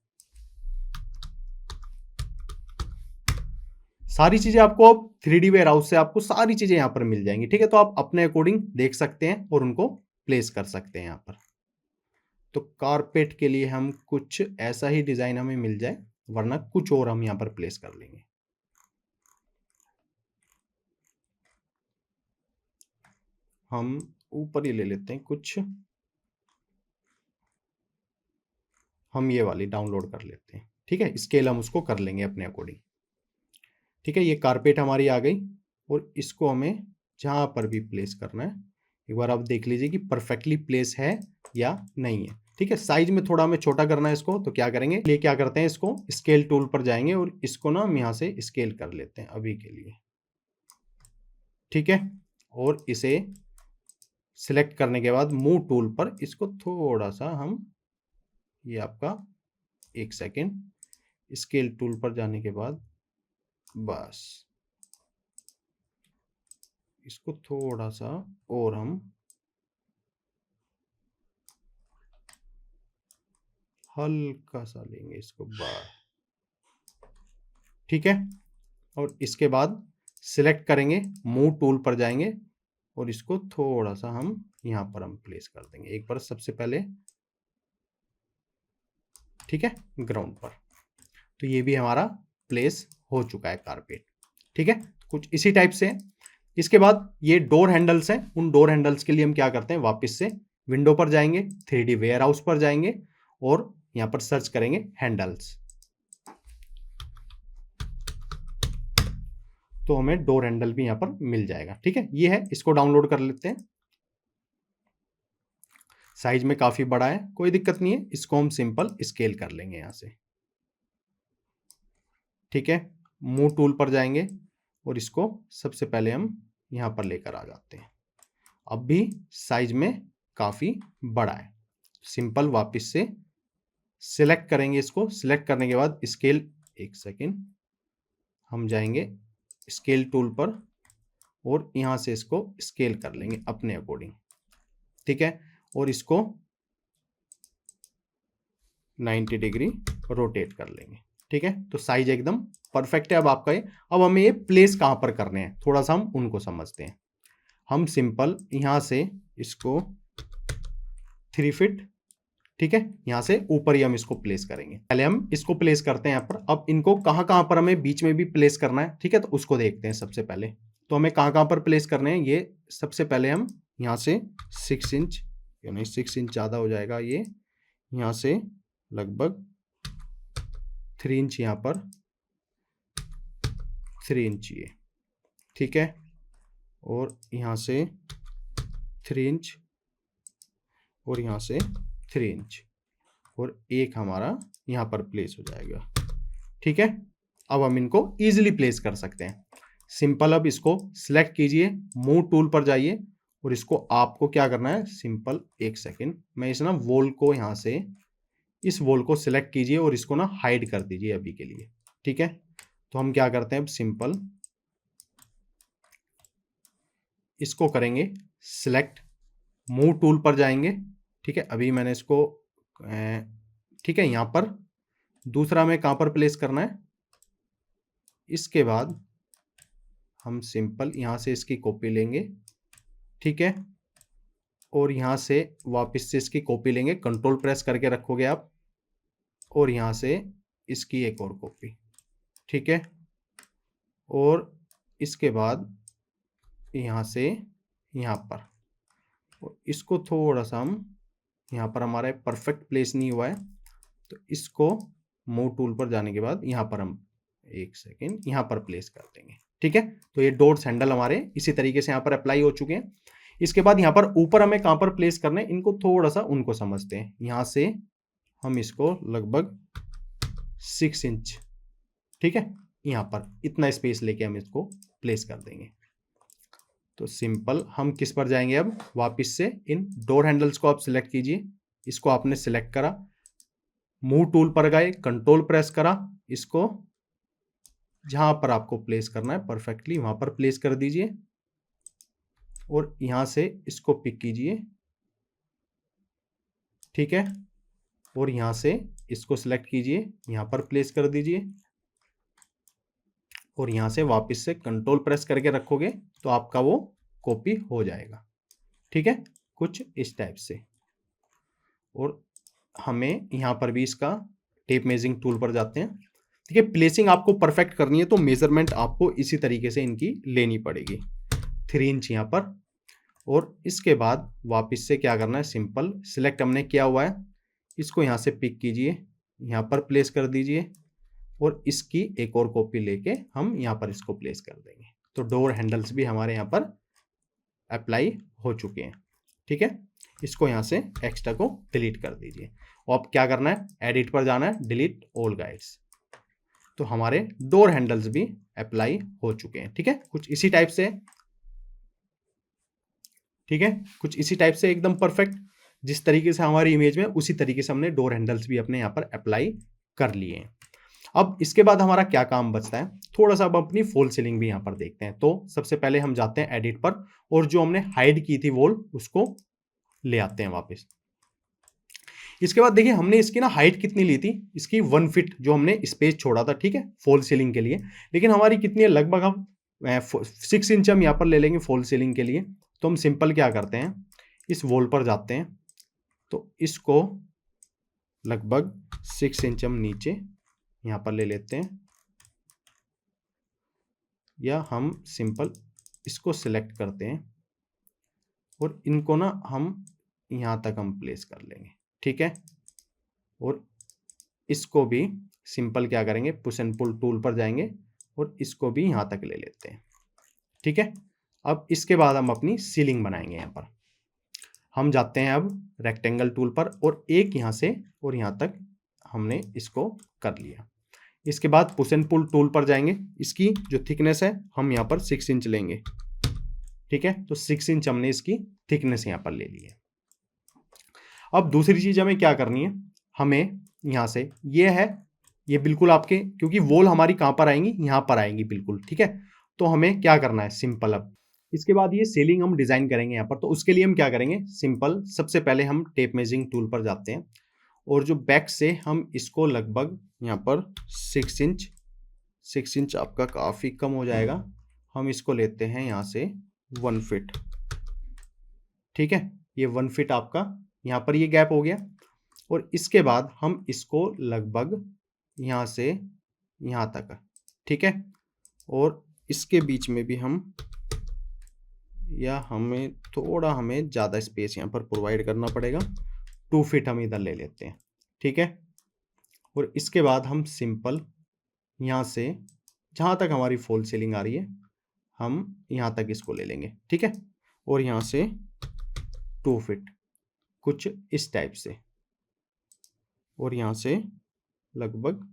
सारी चीजें आपको अब 3D वेयर हाउस से आपको सारी चीजें यहां पर मिल जाएंगी। ठीक है, तो आप अपने अकॉर्डिंग देख सकते हैं और उनको प्लेस कर सकते हैं यहां पर। तो कारपेट के लिए हम कुछ ऐसा ही डिजाइन हमें मिल जाए, वरना कुछ और हम यहां पर प्लेस कर लेंगे। हम ऊपर ही ले लेते हैं कुछ, हम ये वाली डाउनलोड कर लेते हैं। ठीक है, स्केल हम उसको कर लेंगे अपने अकॉर्डिंग। ठीक है, ये कारपेट हमारी आ गई और इसको हमें जहां पर भी प्लेस करना है, एक बार आप देख लीजिए कि परफेक्टली प्लेस है या नहीं है। ठीक है, साइज में थोड़ा हमें छोटा करना है इसको, तो क्या करेंगे, ये क्या करते हैं, इसको स्केल टूल पर जाएंगे और इसको ना हम यहाँ से स्केल कर लेते हैं अभी के लिए। ठीक है, और इसे सिलेक्ट करने के बाद मूव टूल पर इसको थोड़ा सा हम, ये आपका एक सेकेंड, स्केल टूल पर जाने के बाद बस इसको थोड़ा सा और हम हल्का सा लेंगे इसको बाहर, ठीक है। और इसके बाद सिलेक्ट करेंगे, मूव टूल पर जाएंगे और इसको थोड़ा सा हम यहां पर हम प्लेस कर देंगे एक बार सबसे पहले, ठीक है, ग्राउंड पर। तो ये भी हमारा प्लेस हो चुका है कारपेट, ठीक है। कुछ इसी टाइप से। इसके बाद ये डोर हैंडल्स हैं, उन डोर हैंडल्स के लिए हम क्या करते हैं, वापस से विंडो पर जाएंगे, 3D वेयरहाउस पर जाएंगे और यहां पर सर्च करेंगे हैंडल्स। तो हमें डोर हैंडल भी यहां पर मिल जाएगा, ठीक है। ये है, इसको डाउनलोड कर लेते हैं। साइज में काफी बड़ा है, कोई दिक्कत नहीं है, इसको हम सिंपल स्केल कर लेंगे यहां से, ठीक है। मूव टूल पर जाएंगे और इसको सबसे पहले हम यहां पर लेकर आ जाते हैं। अब भी साइज में काफी बड़ा है, सिंपल वापस से सिलेक्ट करेंगे इसको। सिलेक्ट करने के बाद स्केल, एक सेकेंड, हम जाएंगे स्केल टूल पर और यहां से इसको स्केल कर लेंगे अपने अकॉर्डिंग, ठीक है। और इसको 90 डिग्री रोटेट कर लेंगे, ठीक है। तो साइज एकदम परफेक्ट है अब आपका ये। अब हमें ये प्लेस कहां पर करने हैं, थोड़ा सा हम उनको समझते हैं। हम सिंपल यहां से इसको 3 फीट, ठीक है, यहां से ऊपर ही हम इसको प्लेस करेंगे। पहले हम इसको प्लेस करते हैं यहां पर। अब इनको कहां कहां पर हमें बीच में भी प्लेस करना है, ठीक है, तो उसको देखते हैं सबसे पहले। तो हमें कहां कहां पर प्लेस करने हैं, ये सबसे पहले हम यहां से 6 इंच, यानी 6 इंच ज्यादा हो जाएगा, ये यहां से लगभग 3 इंच यहां पर, 3 इंच ये, ठीक है। और यहां से 3 इंच और यहां से 3 इंच और एक हमारा यहां पर प्लेस हो जाएगा, ठीक है। अब हम इनको इजीली प्लेस कर सकते हैं, सिंपल। अब इसको सिलेक्ट कीजिए, मूव टूल पर जाइए और इसको आपको क्या करना है, सिंपल, एक सेकेंड, मैं इस ना वॉल को यहां से, इस वॉल को सिलेक्ट कीजिए और इसको ना हाइड कर दीजिए अभी के लिए, ठीक है। तो हम क्या करते हैं, अब सिंपल इसको करेंगे सिलेक्ट, मूव टूल पर जाएंगे, ठीक है। अभी मैंने इसको ठीक है, यहां पर दूसरा में कहां पर प्लेस करना है। इसके बाद हम सिंपल यहां से इसकी कॉपी लेंगे, ठीक है। और यहां से वापस से इसकी कॉपी लेंगे, कंट्रोल प्रेस करके रखोगे आप, और यहां से इसकी एक और कॉपी, ठीक है। और इसके बाद यहां से यहां पर, और इसको थोड़ा सा हम, यहां पर हमारा परफेक्ट प्लेस नहीं हुआ है, तो इसको मूव टूल पर जाने के बाद यहां पर हम, एक सेकेंड, यहां पर प्लेस कर देंगे, ठीक है। तो ये डॉट्स हैंडल हमारे इसी तरीके से यहां पर अप्लाई हो चुके हैं। इसके बाद यहां पर ऊपर हमें कहां पर प्लेस करना है, इनको थोड़ा सा उनको समझते हैं। यहां से हम इसको लगभग 6 इंच, ठीक है, यहां पर इतना स्पेस लेके हम इसको प्लेस कर देंगे। तो सिंपल हम किस पर जाएंगे, अब वापस से इन डोर हैंडल्स को आप सिलेक्ट कीजिए, इसको आपने सिलेक्ट करा, मूव टूल पर गए, कंट्रोल प्रेस करा, इसको जहां पर आपको प्लेस करना है परफेक्टली वहां पर प्लेस कर दीजिए और यहां से इसको पिक कीजिए, ठीक है। और यहां से इसको सिलेक्ट कीजिए, यहां पर प्लेस कर दीजिए और यहां से वापस से कंट्रोल प्रेस करके रखोगे तो आपका वो कॉपी हो जाएगा, ठीक है, कुछ इस टाइप से। और हमें यहां पर भी इसका टेप मेजरिंग टूल पर जाते हैं, ठीक है। प्लेसिंग आपको परफेक्ट करनी है तो मेजरमेंट आपको इसी तरीके से इनकी लेनी पड़ेगी, 3 इंच यहां पर। और इसके बाद वापस से क्या करना है, सिंपल सिलेक्ट हमने किया हुआ है, इसको यहां से पिक कीजिए, यहां पर प्लेस कर दीजिए और इसकी एक और कॉपी लेके हम यहां पर इसको प्लेस कर देंगे। तो डोर हैंडल्स भी हमारे यहां पर अप्लाई हो चुके हैं, ठीक है। इसको यहां से एक्स्ट्रा को डिलीट कर दीजिए और अब क्या करना है, एडिट पर जाना है, डिलीट ऑल गाइड्स। तो हमारे डोर हैंडल्स भी अप्लाई हो चुके हैं, ठीक है, कुछ इसी टाइप से, ठीक है, कुछ इसी टाइप से एकदम परफेक्ट जिस तरीके से हमारी इमेज में, उसी तरीके से हमने डोर हैंडल्स भी अपने यहाँ पर अप्लाई कर लिए हैं। अब इसके बाद हमारा क्या काम बचता है, थोड़ा सा अब अपनी फॉल सीलिंग भी यहाँ पर देखते हैं। तो सबसे पहले हम जाते हैं एडिट पर और जो हमने हाइड की थी वॉल उसको ले आते हैं वापस। इसके बाद देखिए हमने इसकी ना हाइट कितनी ली थी, इसकी 1 फीट जो हमने स्पेस छोड़ा था, ठीक है, फॉल सीलिंग के लिए। लेकिन हमारी कितनी है, लगभग हम 6 इंच हम यहाँ पर ले लेंगे फॉल सीलिंग के लिए। तो हम सिंपल क्या करते हैं, इस वॉल पर जाते हैं, तो इसको लगभग 6 इंच हम नीचे यहाँ पर ले लेते हैं, या हम सिंपल इसको सिलेक्ट करते हैं और इनको ना हम यहाँ तक हम प्लेस कर लेंगे, ठीक है। और इसको भी सिंपल क्या करेंगे, पुश एंड पुल टूल पर जाएंगे और इसको भी यहाँ तक ले लेते हैं, ठीक है। अब इसके बाद हम अपनी सीलिंग बनाएंगे। यहाँ पर हम जाते हैं अब रेक्टेंगल टूल पर और एक यहाँ से और यहाँ तक हमने इसको कर लिया। इसके बाद पुश एंड पुल टूल पर जाएंगे, इसकी जो थिकनेस है हम यहाँ पर 6 इंच लेंगे, ठीक है। तो 6 इंच हमने इसकी थिकनेस यहाँ पर ले ली है। अब दूसरी चीज हमें क्या करनी है, हमें यहाँ से ये बिल्कुल आपके, क्योंकि वॉल हमारी कहाँ पर आएंगी, यहाँ पर आएंगी बिल्कुल, ठीक है। तो हमें क्या करना है, सिंपल अब इसके बाद ये सीलिंग हम डिजाइन करेंगे यहाँ पर। तो उसके लिए हम क्या करेंगे, सिंपल सबसे पहले हम टेप मेजरिंग टूल पर जाते हैं और जो बैक से हम इसको लगभग यहाँ पर 6 इंच आपका काफी कम हो जाएगा, हम इसको लेते हैं यहाँ से 1 फीट, ठीक है। ये 1 फीट आपका यहाँ पर ये गैप हो गया और इसके बाद हम इसको लगभग यहाँ से यहाँ तक, ठीक है। और इसके बीच में भी हम, या हमें थोड़ा हमें ज़्यादा स्पेस यहाँ पर प्रोवाइड करना पड़ेगा, 2 फीट हम इधर ले लेते हैं, ठीक है। और इसके बाद हम सिंपल यहाँ से जहाँ तक हमारी फॉल सीलिंग आ रही है हम यहाँ तक इसको ले लेंगे, ठीक है। और यहाँ से 2 फीट कुछ इस टाइप से, और यहाँ से लगभग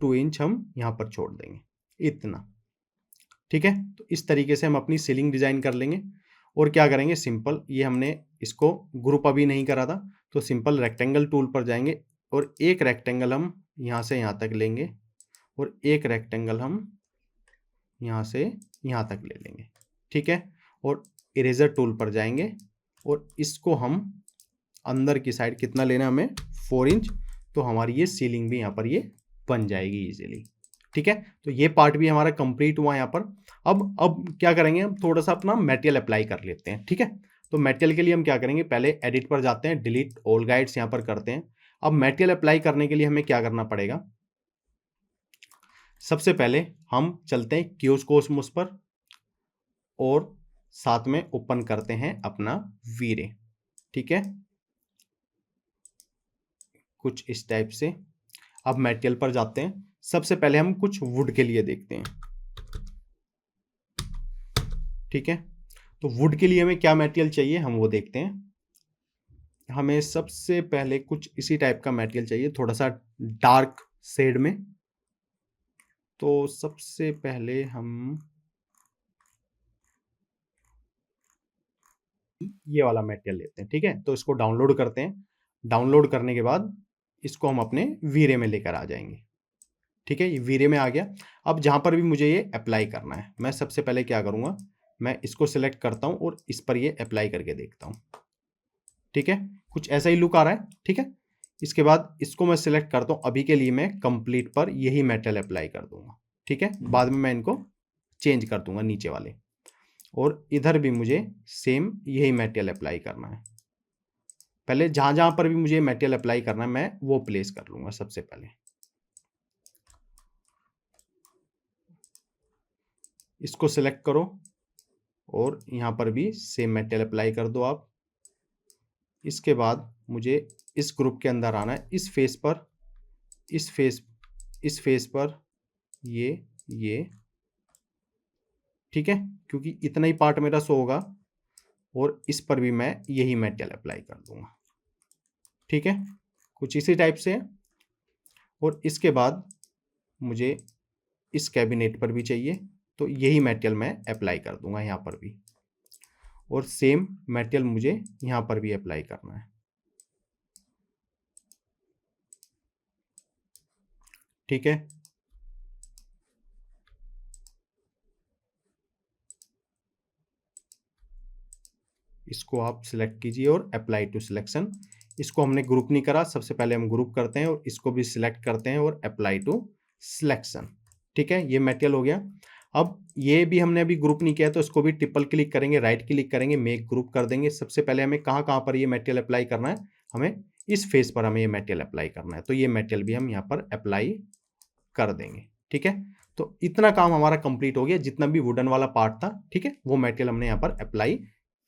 2 इंच हम यहाँ पर छोड़ देंगे, इतना, ठीक है। तो इस तरीके से हम अपनी सीलिंग डिजाइन कर लेंगे। और क्या करेंगे, सिंपल ये हमने इसको ग्रुप अभी नहीं करा था, तो सिंपल रेक्टेंगल टूल पर जाएंगे और एक रेक्टेंगल हम यहाँ से यहाँ तक लेंगे और एक रेक्टेंगल हम यहाँ से यहाँ तक ले लेंगे, ठीक है। और इरेजर टूल पर जाएंगे और इसको हम अंदर की साइड कितना लेना है हमें, 4 इंच, तो हमारी ये सीलिंग भी यहाँ पर ये बन जाएगी इजीली, ठीक है। तो ये पार्ट भी हमारा कंप्लीट हुआ यहाँ पर। अब क्या करेंगे, हम थोड़ा सा अपना मटेरियल अप्लाई कर लेते हैं, ठीक है। तो मटेरियल के लिए हम क्या करेंगे, पहले एडिट पर जाते हैं, डिलीट ऑल गाइड्स यहाँ पर करते हैं। अब मटेरियल अप्लाई करने के लिए हमें क्या करना पड़ेगा, सबसे पहले हम चलते हैं क्यूज पर और साथ में ओपन करते हैं अपना वीरे, ठीक है, कुछ इस टाइप से। अब मटेरियल पर जाते हैं, सबसे पहले हम कुछ वुड के लिए देखते हैं, ठीक है। तो वुड के लिए हमें क्या मटेरियल चाहिए हम वो देखते हैं। हमें सबसे पहले कुछ इसी टाइप का मटेरियल चाहिए, थोड़ा सा डार्क शेड में। तो सबसे पहले हम ये वाला मटेरियल लेते हैं, ठीक है। तो इसको डाउनलोड करते हैं, डाउनलोड करने के बाद इसको हम अपने वीरे में लेकर आ जाएंगे, ठीक है। ये वीरे में आ गया। अब जहां पर भी मुझे ये अप्लाई करना है, मैं सबसे पहले क्या करूंगा, मैं इसको सिलेक्ट करता हूं और इस पर ये अप्लाई करके देखता हूं, ठीक है। कुछ ऐसा ही लुक आ रहा है, ठीक है। इसके बाद इसको मैं सिलेक्ट करता हूं, अभी के लिए मैं कंप्लीट पर यही मेटल अप्लाई कर दूंगा, ठीक है। बाद में मैं इनको चेंज कर दूंगा नीचे वाले, और इधर भी मुझे सेम यही मेटेरियल अप्लाई करना है। पहले जहां जहां पर भी मुझे मेटेरियल अप्लाई करना है मैं वो प्लेस कर लूंगा सबसे पहले। इसको सिलेक्ट करो और यहां पर भी सेम मेटेरियल अप्लाई कर दो आप। इसके बाद मुझे इस ग्रुप के अंदर आना है, इस फेस पर, इस फेस पर ये, ठीक है, क्योंकि इतना ही पार्ट मेरा शो होगा। और इस पर भी मैं यही मेटेरियल अप्लाई कर दूंगा, ठीक है, कुछ इसी टाइप से है। और इसके बाद मुझे इस कैबिनेट पर भी चाहिए, तो यही मेटेरियल मैं अप्लाई कर दूंगा यहाँ पर भी, और सेम मेटेरियल मुझे यहाँ पर भी अप्लाई करना है। ठीक है, इसको आप सिलेक्ट कीजिए और अप्लाई टू सिलेक्शन। इसको हमने ग्रुप नहीं करा, सबसे पहले हम ग्रुप करते हैं और इसको भी सिलेक्ट करते हैं और अप्लाई टू सिलेक्शन। ठीक है, ये मटेरियल हो गया। अब ये भी हमने अभी ग्रुप नहीं किया तो इसको भी ट्रिपल क्लिक करेंगे, राइट क्लिक करेंगे, मेक ग्रुप कर देंगे। सबसे पहले हमें कहाँ कहाँ पर ये मटेरियल अप्लाई करना है, हमें इस फेस पर हमें ये मटेरियल अप्लाई करना है, तो ये मटेरियल भी हम यहाँ पर अप्लाई कर देंगे। ठीक है, तो इतना काम हमारा कंप्लीट हो गया, जितना भी वुडन वाला पार्ट था। ठीक है, वो मटेरियल हमने यहाँ पर अप्लाई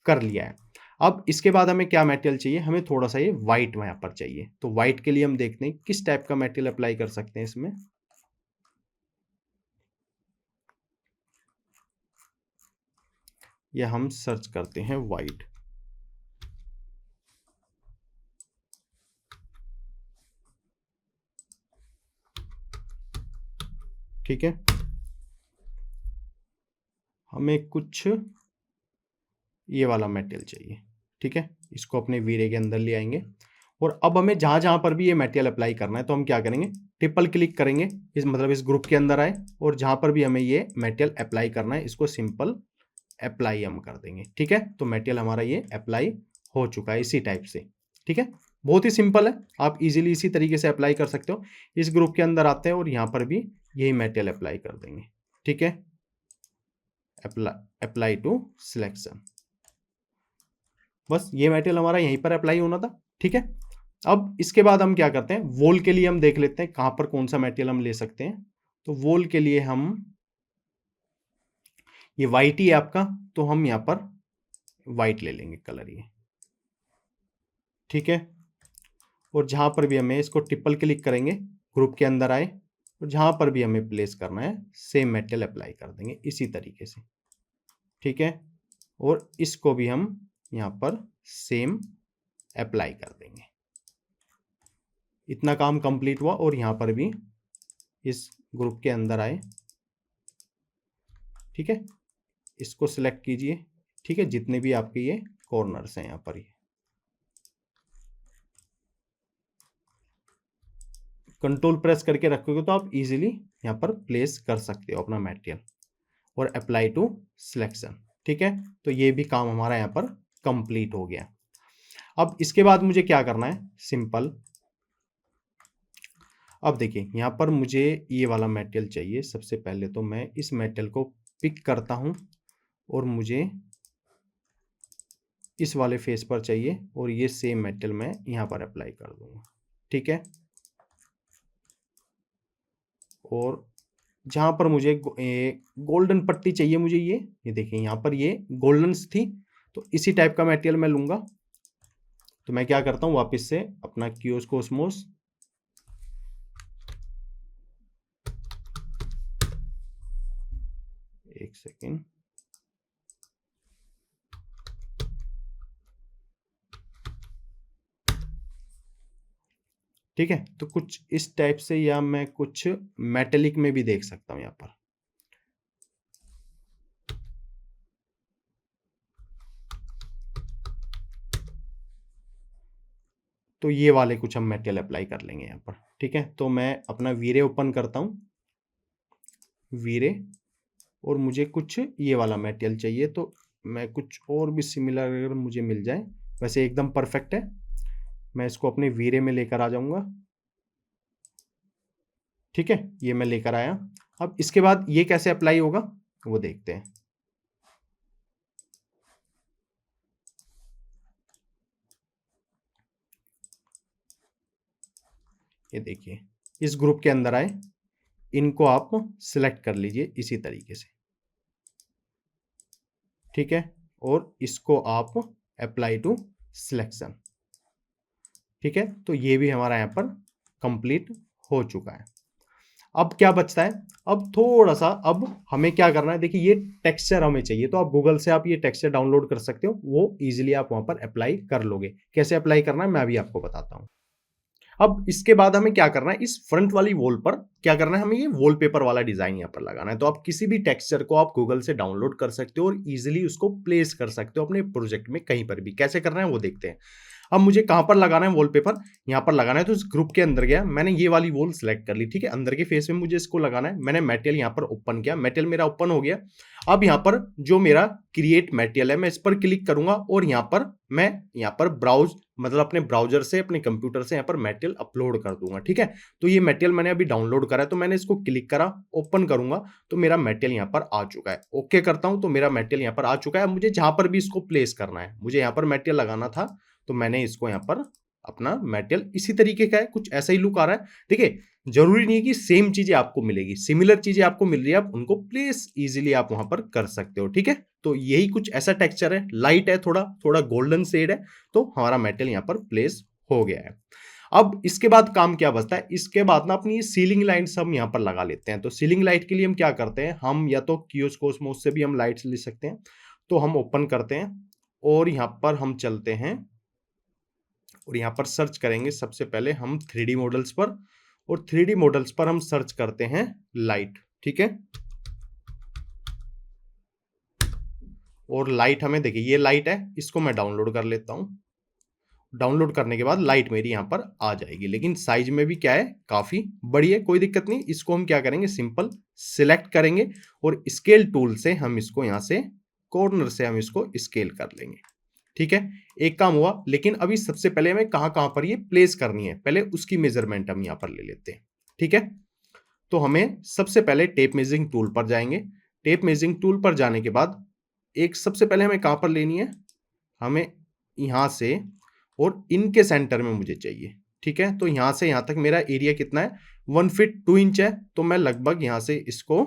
कर लिया है। अब इसके बाद हमें क्या मटेरियल चाहिए, हमें थोड़ा सा ये व्हाइट यहाँ पर चाहिए। तो व्हाइट के लिए हम देखते हैं किस टाइप का मटेरियल अप्लाई कर सकते हैं इसमें। या हम सर्च करते हैं व्हाइट। ठीक है, हमें कुछ ये वाला मटेरियल चाहिए। ठीक है, इसको अपने वीरे के अंदर ले आएंगे और अब हमें जहां जहां पर भी ये मटेरियल अप्लाई करना है तो हम क्या करेंगे, ट्रिपल क्लिक करेंगे, इस मतलब इस ग्रुप के अंदर आए और जहां पर भी हमें ये मटेरियल अप्लाई करना है इसको सिंपल अप्लाई हम कर देंगे। ठीक है, तो मटेरियल हमारा ये अप्लाई हो चुका है इसी टाइप से। ठीक है, बहुत ही सिंपल है, आप इजीली इसी तरीके से अप्लाई कर सकते हो। इस ग्रुप के अंदर आते हैं और यहाँ पर भी यही मटेरियल अप्लाई कर देंगे। ठीक है, अप्लाई टू सिलेक्शन, बस ये मटेरियल हमारा यहीं पर अप्लाई होना था। ठीक है, अब इसके बाद हम क्या करते हैं, वॉल के लिए हम देख लेते हैं कहां पर कौन सा मटेरियल हम ले सकते हैं। तो वॉल के लिए हम, ये वाइट ही है आपका, तो हम यहां पर वाइट ले लेंगे कलर ये। ठीक है, और जहां पर भी हमें इसको ट्रिपल क्लिक करेंगे, ग्रुप के अंदर आए और जहां पर भी हमें प्लेस करना है सेम मटेरियल अप्लाई कर देंगे इसी तरीके से। ठीक है, और इसको भी हम यहां पर सेम अप्लाई कर देंगे। इतना काम कंप्लीट हुआ और यहां पर भी इस ग्रुप के अंदर आए। ठीक है, इसको सिलेक्ट कीजिए। ठीक है, जितने भी आपके ये कॉर्नर्स हैं यहां पर, ये कंट्रोल प्रेस करके रखोगे तो आप इजीली यहां पर प्लेस कर सकते हो अपना मटेरियल और अप्लाई टू सिलेक्शन। ठीक है, तो ये भी काम हमारा यहां पर कंप्लीट हो गया। अब इसके बाद मुझे क्या करना है, सिंपल, अब देखिए यहाँ पर मुझे ये वाला मटेरियल चाहिए। सबसे पहले तो मैं इस मटेरियल को पिक करता हूँ और मुझे इस वाले फेस पर चाहिए और ये सेम मटेरियल मैं यहाँ पर अप्लाई कर दूंगा। ठीक है, और जहाँ पर मुझे गोल्डन पट्टी चाहिए, मुझे ये देखिए यहाँ पर ये गोल्डन्स थी, तो इसी टाइप का मटेरियल मैं लूंगा। तो मैं क्या करता हूँ, वापस से अपना क्यूओस एक सेकेंड, ठीक है, तो कुछ इस टाइप से, या मैं कुछ मेटेलिक में भी देख सकता हूं यहां पर। तो ये वाले कुछ हम मेटेरियल अप्लाई कर लेंगे यहां पर। ठीक है, तो मैं अपना वीरे ओपन करता हूं, वीरे, और मुझे कुछ ये वाला मटेरियल चाहिए। तो मैं कुछ और भी सिमिलर अगर मुझे मिल जाए, वैसे एकदम परफेक्ट है, मैं इसको अपने वीरे में लेकर आ जाऊंगा। ठीक है, ये मैं लेकर आया। अब इसके बाद ये कैसे अप्लाई होगा वो देखते हैं। ये देखिए, इस ग्रुप के अंदर आए, इनको आप सिलेक्ट कर लीजिए इसी तरीके से। ठीक है, और इसको आप अप्लाई टू सिलेक्शन। ठीक है, तो ये भी हमारा यहाँ पर कंप्लीट हो चुका है। अब क्या बचता है, अब थोड़ा सा, अब हमें क्या करना है, देखिए ये टेक्सचर हमें चाहिए, तो आप गूगल से आप ये टेक्सचर डाउनलोड कर सकते हो, वो इजीली आप वहां पर अप्लाई कर लोगे। कैसे अप्लाई करना है मैं अभी आपको बताता हूँ। अब इसके बाद हमें क्या करना है, इस फ्रंट वाली वॉल पर क्या करना है, हमें ये वॉलपेपर वाला डिजाइन यहाँ पर लगाना है। तो आप किसी भी टेक्सचर को आप गूगल से डाउनलोड कर सकते हो और इजीली उसको प्लेस कर सकते हो अपने प्रोजेक्ट में कहीं पर भी। कैसे करना है वो देखते हैं। अब मुझे कहां पर लगाना है वॉलपेपर, यहां पर लगाना है, तो इस ग्रुप के अंदर गया, मैंने ये वाली वॉल सिलेक्ट कर ली, ठीक है, अंदर के फेस में मुझे इसको लगाना है, मैंने मटेरियल यहां पर ओपन किया, मटेरियल मेरा ओपन हो गया। अब यहां पर जो मेरा क्रिएट मटेरियल है मैं इस पर क्लिक करूंगा और यहां पर मैं यहां पर ब्राउज मतलब अपने ब्राउजर से अपने कंप्यूटर से यहां पर मटेरियल अपलोड कर दूंगा, ठीक है। तो ये मटेरियल मैंने अभी डाउनलोड करा है, तो मैंने इसको क्लिक करा, ओपन करूंगा तो मेरा मटेरियल यहां पर आ चुका है। ओके करता हूं तो मेरा मटेरियल यहां पर आ चुका है। अब मुझे जहां पर भी इसको प्लेस करना है, मुझे यहां पर मटेरियल लगाना था, तो मैंने इसको यहां पर अपना मटेरियल इसी तरीके का है, कुछ ऐसा ही लुक आ रहा है। देखिए जरूरी नहीं है कि सेम चीजें आपको मिलेगी, सिमिलर चीजें आपको मिल रही है, आप उनको प्लेस इजीली आप वहां पर कर सकते हो, ठीक है। तो यही कुछ ऐसा टेक्सचर है, लाइट है, थोड़ा थोड़ा गोल्डन शेड है, तो हमारा मेटल यहाँ पर प्लेस हो गया है। अब इसके बाद काम क्या बचता है, इसके बाद ना अपनी सीलिंग लाइट्स हम यहाँ पर लगा लेते हैं। तो सीलिंग लाइट के लिए हम क्या करते हैं, हम या तो कियोस्कोसमोस से भी हम लाइट्स ले सकते हैं। तो हम ओपन करते हैं और यहाँ पर हम चलते हैं और यहाँ पर सर्च करेंगे, सबसे पहले हम 3D मॉडल्स पर, और 3D मॉडल्स पर हम सर्च करते हैं लाइट, ठीक है। और लाइट हमें देखिए ये लाइट है, इसको मैं डाउनलोड कर लेता हूं। डाउनलोड करने के बाद लाइट मेरी यहां पर आ जाएगी, लेकिन साइज में भी क्या है काफी बड़ी है, कोई दिक्कत नहीं। इसको हम क्या करेंगे, सिंपल सिलेक्ट करेंगे और स्केल टूल से हम इसको यहां से कॉर्नर से हम इसको स्केल कर लेंगे, ठीक है। एक काम हुआ, लेकिन अभी सबसे पहले हमें कहां कहां पर ये प्लेस करनी है, पहले उसकी मेजरमेंट हम यहां पर ले लेते हैं, ठीक है। तो हमें सबसे पहले टेप मेजरिंग टूल पर जाएंगे। टेप मेजरिंग टूल पर जाने के बाद एक सबसे पहले हमें कहां पर लेनी है, हमें यहां से, और इनके सेंटर में मुझे चाहिए, ठीक है। तो यहां से यहां तक मेरा एरिया कितना है, 1 फीट 2 इंच है, तो मैं लगभग यहां से इसको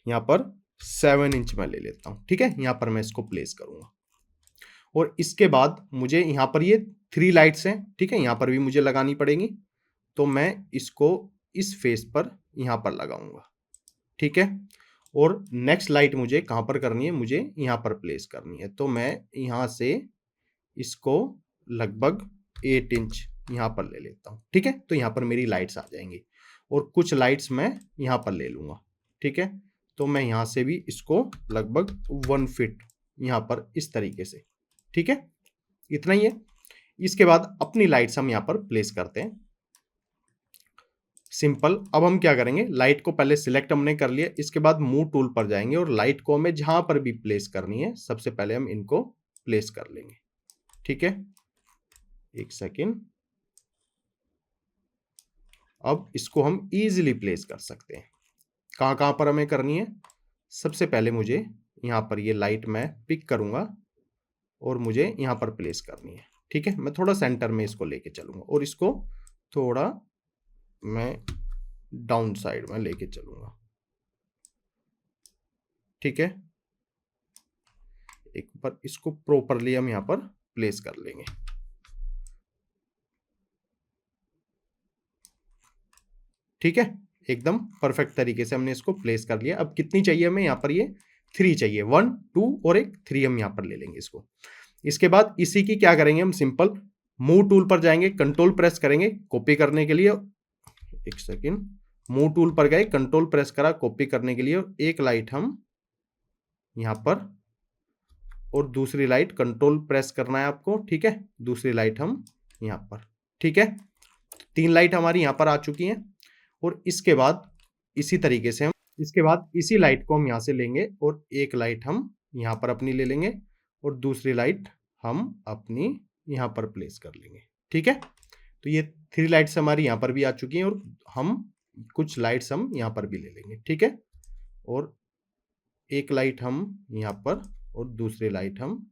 यहां पर 7 इंच में ले लेता हूं, ठीक है। यहां पर मैं इसको प्लेस करूंगा और इसके बाद मुझे यहां पर ये 3 लाइट्स हैं, ठीक है, यहां पर भी मुझे लगानी पड़ेगी। तो मैं इसको इस फेस पर यहां पर लगाऊंगा, ठीक है। और नेक्स्ट लाइट मुझे कहां पर करनी है, मुझे यहां पर प्लेस करनी है। तो मैं यहां से इसको लगभग 8 इंच यहां पर ले लेता हूं, ठीक है। तो यहां पर मेरी लाइट्स आ जाएंगी और कुछ लाइट्स मैं यहां पर ले लूंगा, ठीक है। तो मैं यहां से भी इसको लगभग 1 फीट यहां पर इस तरीके से, ठीक है, इतना ही है। इसके बाद अपनी लाइट्स हम यहां पर प्लेस करते हैं, सिंपल। अब हम क्या करेंगे, लाइट को पहले सिलेक्ट हमने कर लिया, इसके बाद मूव टूल पर जाएंगे और लाइट को हमें जहां पर भी प्लेस करनी है सबसे पहले हम इनको प्लेस कर लेंगे, ठीक है। एक सेकेंड, अब इसको हम इजीली प्लेस कर सकते हैं। कहां कहां पर हमें करनी है, सबसे पहले मुझे यहां पर ये लाइट मैं पिक करूंगा और मुझे यहां पर प्लेस करनी है, ठीक है। मैं थोड़ा सेंटर में इसको लेके चलूंगा और इसको थोड़ा मैं डाउन साइड में लेके चलूंगा, ठीक है। एक बार इसको प्रॉपरली हम यहां पर प्लेस कर लेंगे, ठीक है। एकदम परफेक्ट तरीके से हमने इसको प्लेस कर लिया। अब कितनी चाहिए हमें, यहां पर ये 3 चाहिए, 1 2 और एक 3 हम यहां पर ले लेंगे इसको। इसके बाद इसी की क्या करेंगे, हम सिंपल मूव टूल पर जाएंगे, कंट्रोल प्रेस करेंगे कॉपी करने के लिए। एक सेकेंड, मूव टूल पर गए, कंट्रोल प्रेस करा कॉपी करने के लिए, और एक लाइट हम यहां पर और दूसरी लाइट कंट्रोल प्रेस करना है आपको, ठीक है। दूसरी लाइट हम यहां पर, ठीक है। 3 लाइट हमारी यहां पर आ चुकी हैं और इसके बाद इसी तरीके से हम इसके बाद इसी लाइट को हम यहां से लेंगे और एक लाइट हम यहां पर अपनी ले लेंगे और दूसरी लाइट हम अपनी यहां पर प्लेस कर लेंगे, ठीक है। तो ये 3 लाइट्स हमारी यहां पर भी आ चुकी हैं और हम कुछ लाइट्स हम यहां पर भी ले लेंगे, ठीक है। और एक लाइट हम यहां पर और दूसरी लाइट हम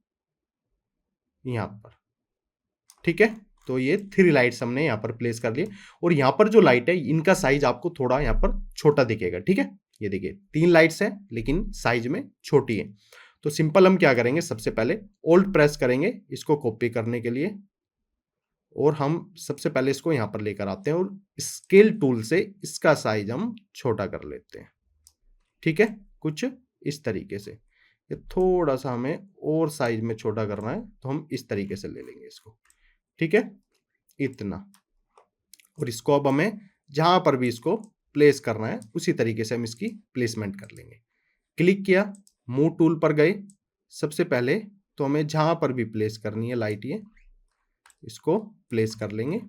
यहां पर, ठीक है। तो ये 3 लाइट्स हमने यहां पर प्लेस कर लिए और यहां पर जो लाइट है इनका साइज आपको थोड़ा यहां पर छोटा दिखेगा, ठीक है। ये देखिए 3 लाइट्स हैं लेकिन साइज में छोटी है। तो सिंपल हम क्या करेंगे, सबसे पहले ऑल्ट प्रेस करेंगे इसको कॉपी करने के लिए और हम सबसे पहले इसको यहां पर लेकर आते हैं और स्केल टूल से इसका साइज हम छोटा कर लेते हैं, ठीक है। कुछ इस तरीके से, ये थोड़ा सा हमें और साइज में छोटा करना है तो हम इस तरीके से ले लेंगे इसको, ठीक है, इतना। और इसको अब हमें जहां पर भी इसको प्लेस करना है उसी तरीके से हम इसकी प्लेसमेंट कर लेंगे। क्लिक किया, मूव टूल पर गए, सबसे पहले तो हमें जहां पर भी प्लेस करनी है लाइट, ये इसको प्लेस कर लेंगे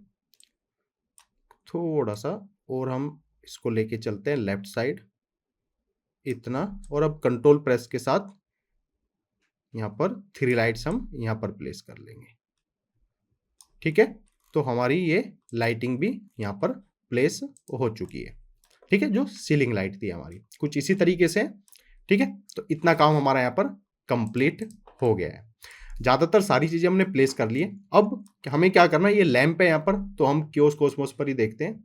थोड़ा सा, और हम इसको लेके चलते हैं लेफ्ट साइड इतना, और अब कंट्रोल प्रेस के साथ यहाँ पर 3 लाइट्स हम यहाँ पर प्लेस कर लेंगे। ठीक है, तो हमारी ये लाइटिंग भी यहाँ पर प्लेस हो चुकी है। ठीक है, जो सीलिंग लाइट थी हमारी कुछ इसी तरीके से। ठीक है, तो इतना काम हमारा यहाँ पर कंप्लीट हो गया है। ज्यादातर सारी चीजें हमने प्लेस कर ली है। अब हमें क्या करना है, ये लैंप है यहाँ पर, तो हम क्योस कोसमोस पर ही देखते हैं।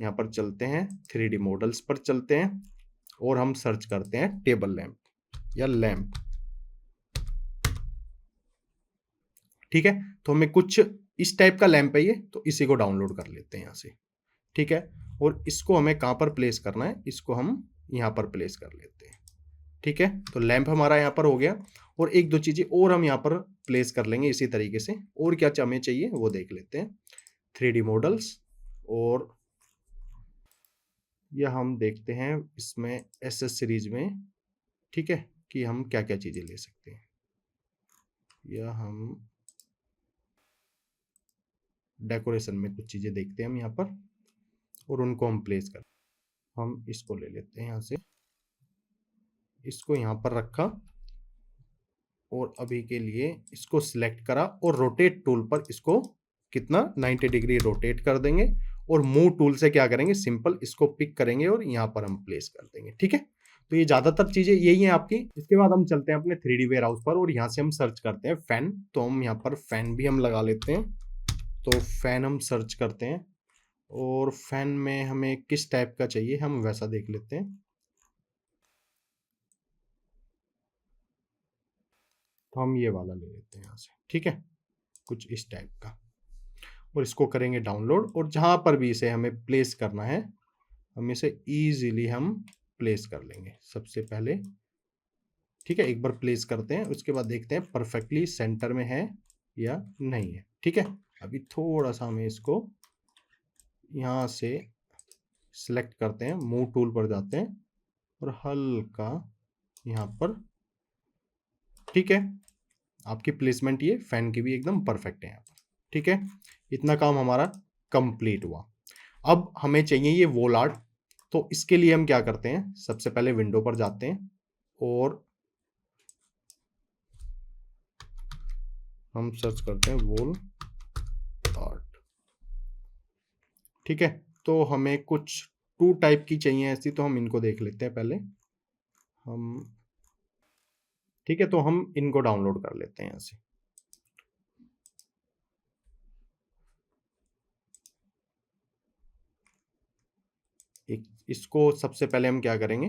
यहाँ पर चलते हैं 3D मॉडल्स पर चलते हैं और हम सर्च करते हैं टेबल लैंप या लैंप। ठीक है, तो हमें कुछ इस टाइप का लैंप है ये, तो इसी को डाउनलोड कर लेते हैं यहाँ से। ठीक है, और इसको हमें कहाँ पर प्लेस करना है, इसको हम यहाँ पर प्लेस कर लेते हैं। ठीक है, तो लैंप हमारा यहाँ पर हो गया, और एक दो चीजें और हम यहाँ पर प्लेस कर लेंगे इसी तरीके से। और क्या हमें चाहिए वो देख लेते हैं। 3D मॉडल्स, और यह हम देखते हैं इसमें एसएस सीरीज में। ठीक है, कि हम क्या क्या चीजें ले सकते हैं। यह हम डेकोरेशन में कुछ चीजें देखते हैं हम यहाँ पर, और उनको हम प्लेस कर, हम इसको ले लेते हैं यहाँ से, इसको यहाँ पर रखा, और अभी के लिए इसको सिलेक्ट करा, और रोटेट टूल पर इसको कितना 90 डिग्री रोटेट कर देंगे, और मूव टूल से क्या करेंगे, सिंपल इसको पिक करेंगे और यहाँ पर हम प्लेस कर देंगे। ठीक है, तो ये ज्यादातर चीजें यही हैं आपकी। इसके बाद हम चलते हैं अपने 3D वेयर हाउस पर, और यहाँ से हम सर्च करते हैं फैन। तो हम यहाँ पर फैन भी हम लगा लेते हैं। तो फैन हम सर्च करते हैं, और फैन में हमें किस टाइप का चाहिए हम वैसा देख लेते हैं। तो हम ये वाला ले लेते हैं यहाँ से। ठीक है, कुछ इस टाइप का, और इसको करेंगे डाउनलोड, और जहां पर भी इसे हमें प्लेस करना है हम इसे इजीली हम प्लेस कर लेंगे सबसे पहले। ठीक है, एक बार प्लेस करते हैं, उसके बाद देखते हैं परफेक्टली सेंटर में है या नहीं है। ठीक है, अभी थोड़ा सा हमें इसको यहाँ से सिलेक्ट करते हैं, मूव टूल पर जाते हैं, और हल्का यहाँ पर। ठीक है, आपकी प्लेसमेंट ये फैन की भी एकदम परफेक्ट है यहाँ पर। ठीक है, इतना काम हमारा कंप्लीट हुआ। अब हमें चाहिए ये वॉल आर्ट। तो इसके लिए हम क्या करते हैं, सबसे पहले विंडो पर जाते हैं, और हम सर्च करते हैं वॉल आर्ट। ठीक है, तो हमें कुछ 2 टाइप की चाहिए ऐसी, तो हम इनको देख लेते हैं पहले हम। ठीक है, तो हम इनको डाउनलोड कर लेते हैं यहाँ से। इसको सबसे पहले हम क्या करेंगे,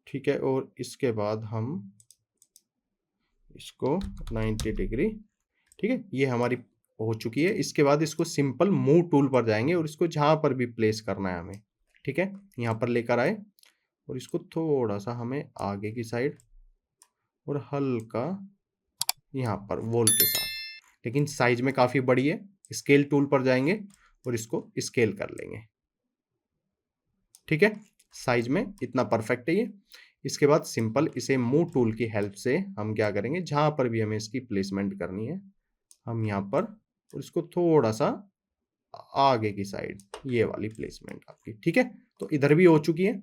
ठीक है, और इसके बाद हम इसको 90 डिग्री। ठीक है, ये हमारी हो चुकी है। इसके बाद इसको सिंपल मूव टूल पर जाएंगे, और इसको जहां पर भी प्लेस करना है हमें। ठीक है, यहाँ पर लेकर आए, और इसको थोड़ा सा हमें आगे की साइड, और हल्का यहाँ पर वॉल के साथ, लेकिन साइज में काफी बड़ी है। स्केल टूल पर जाएंगे और इसको स्केल कर लेंगे। ठीक है, साइज में इतना परफेक्ट है ये। इसके बाद सिंपल इसे मूव टूल की हेल्प से हम क्या करेंगे, जहां पर भी हमें इसकी प्लेसमेंट करनी है हम यहाँ पर, और इसको थोड़ा सा आगे की साइड, ये वाली प्लेसमेंट आपकी। ठीक है, तो इधर भी हो चुकी है।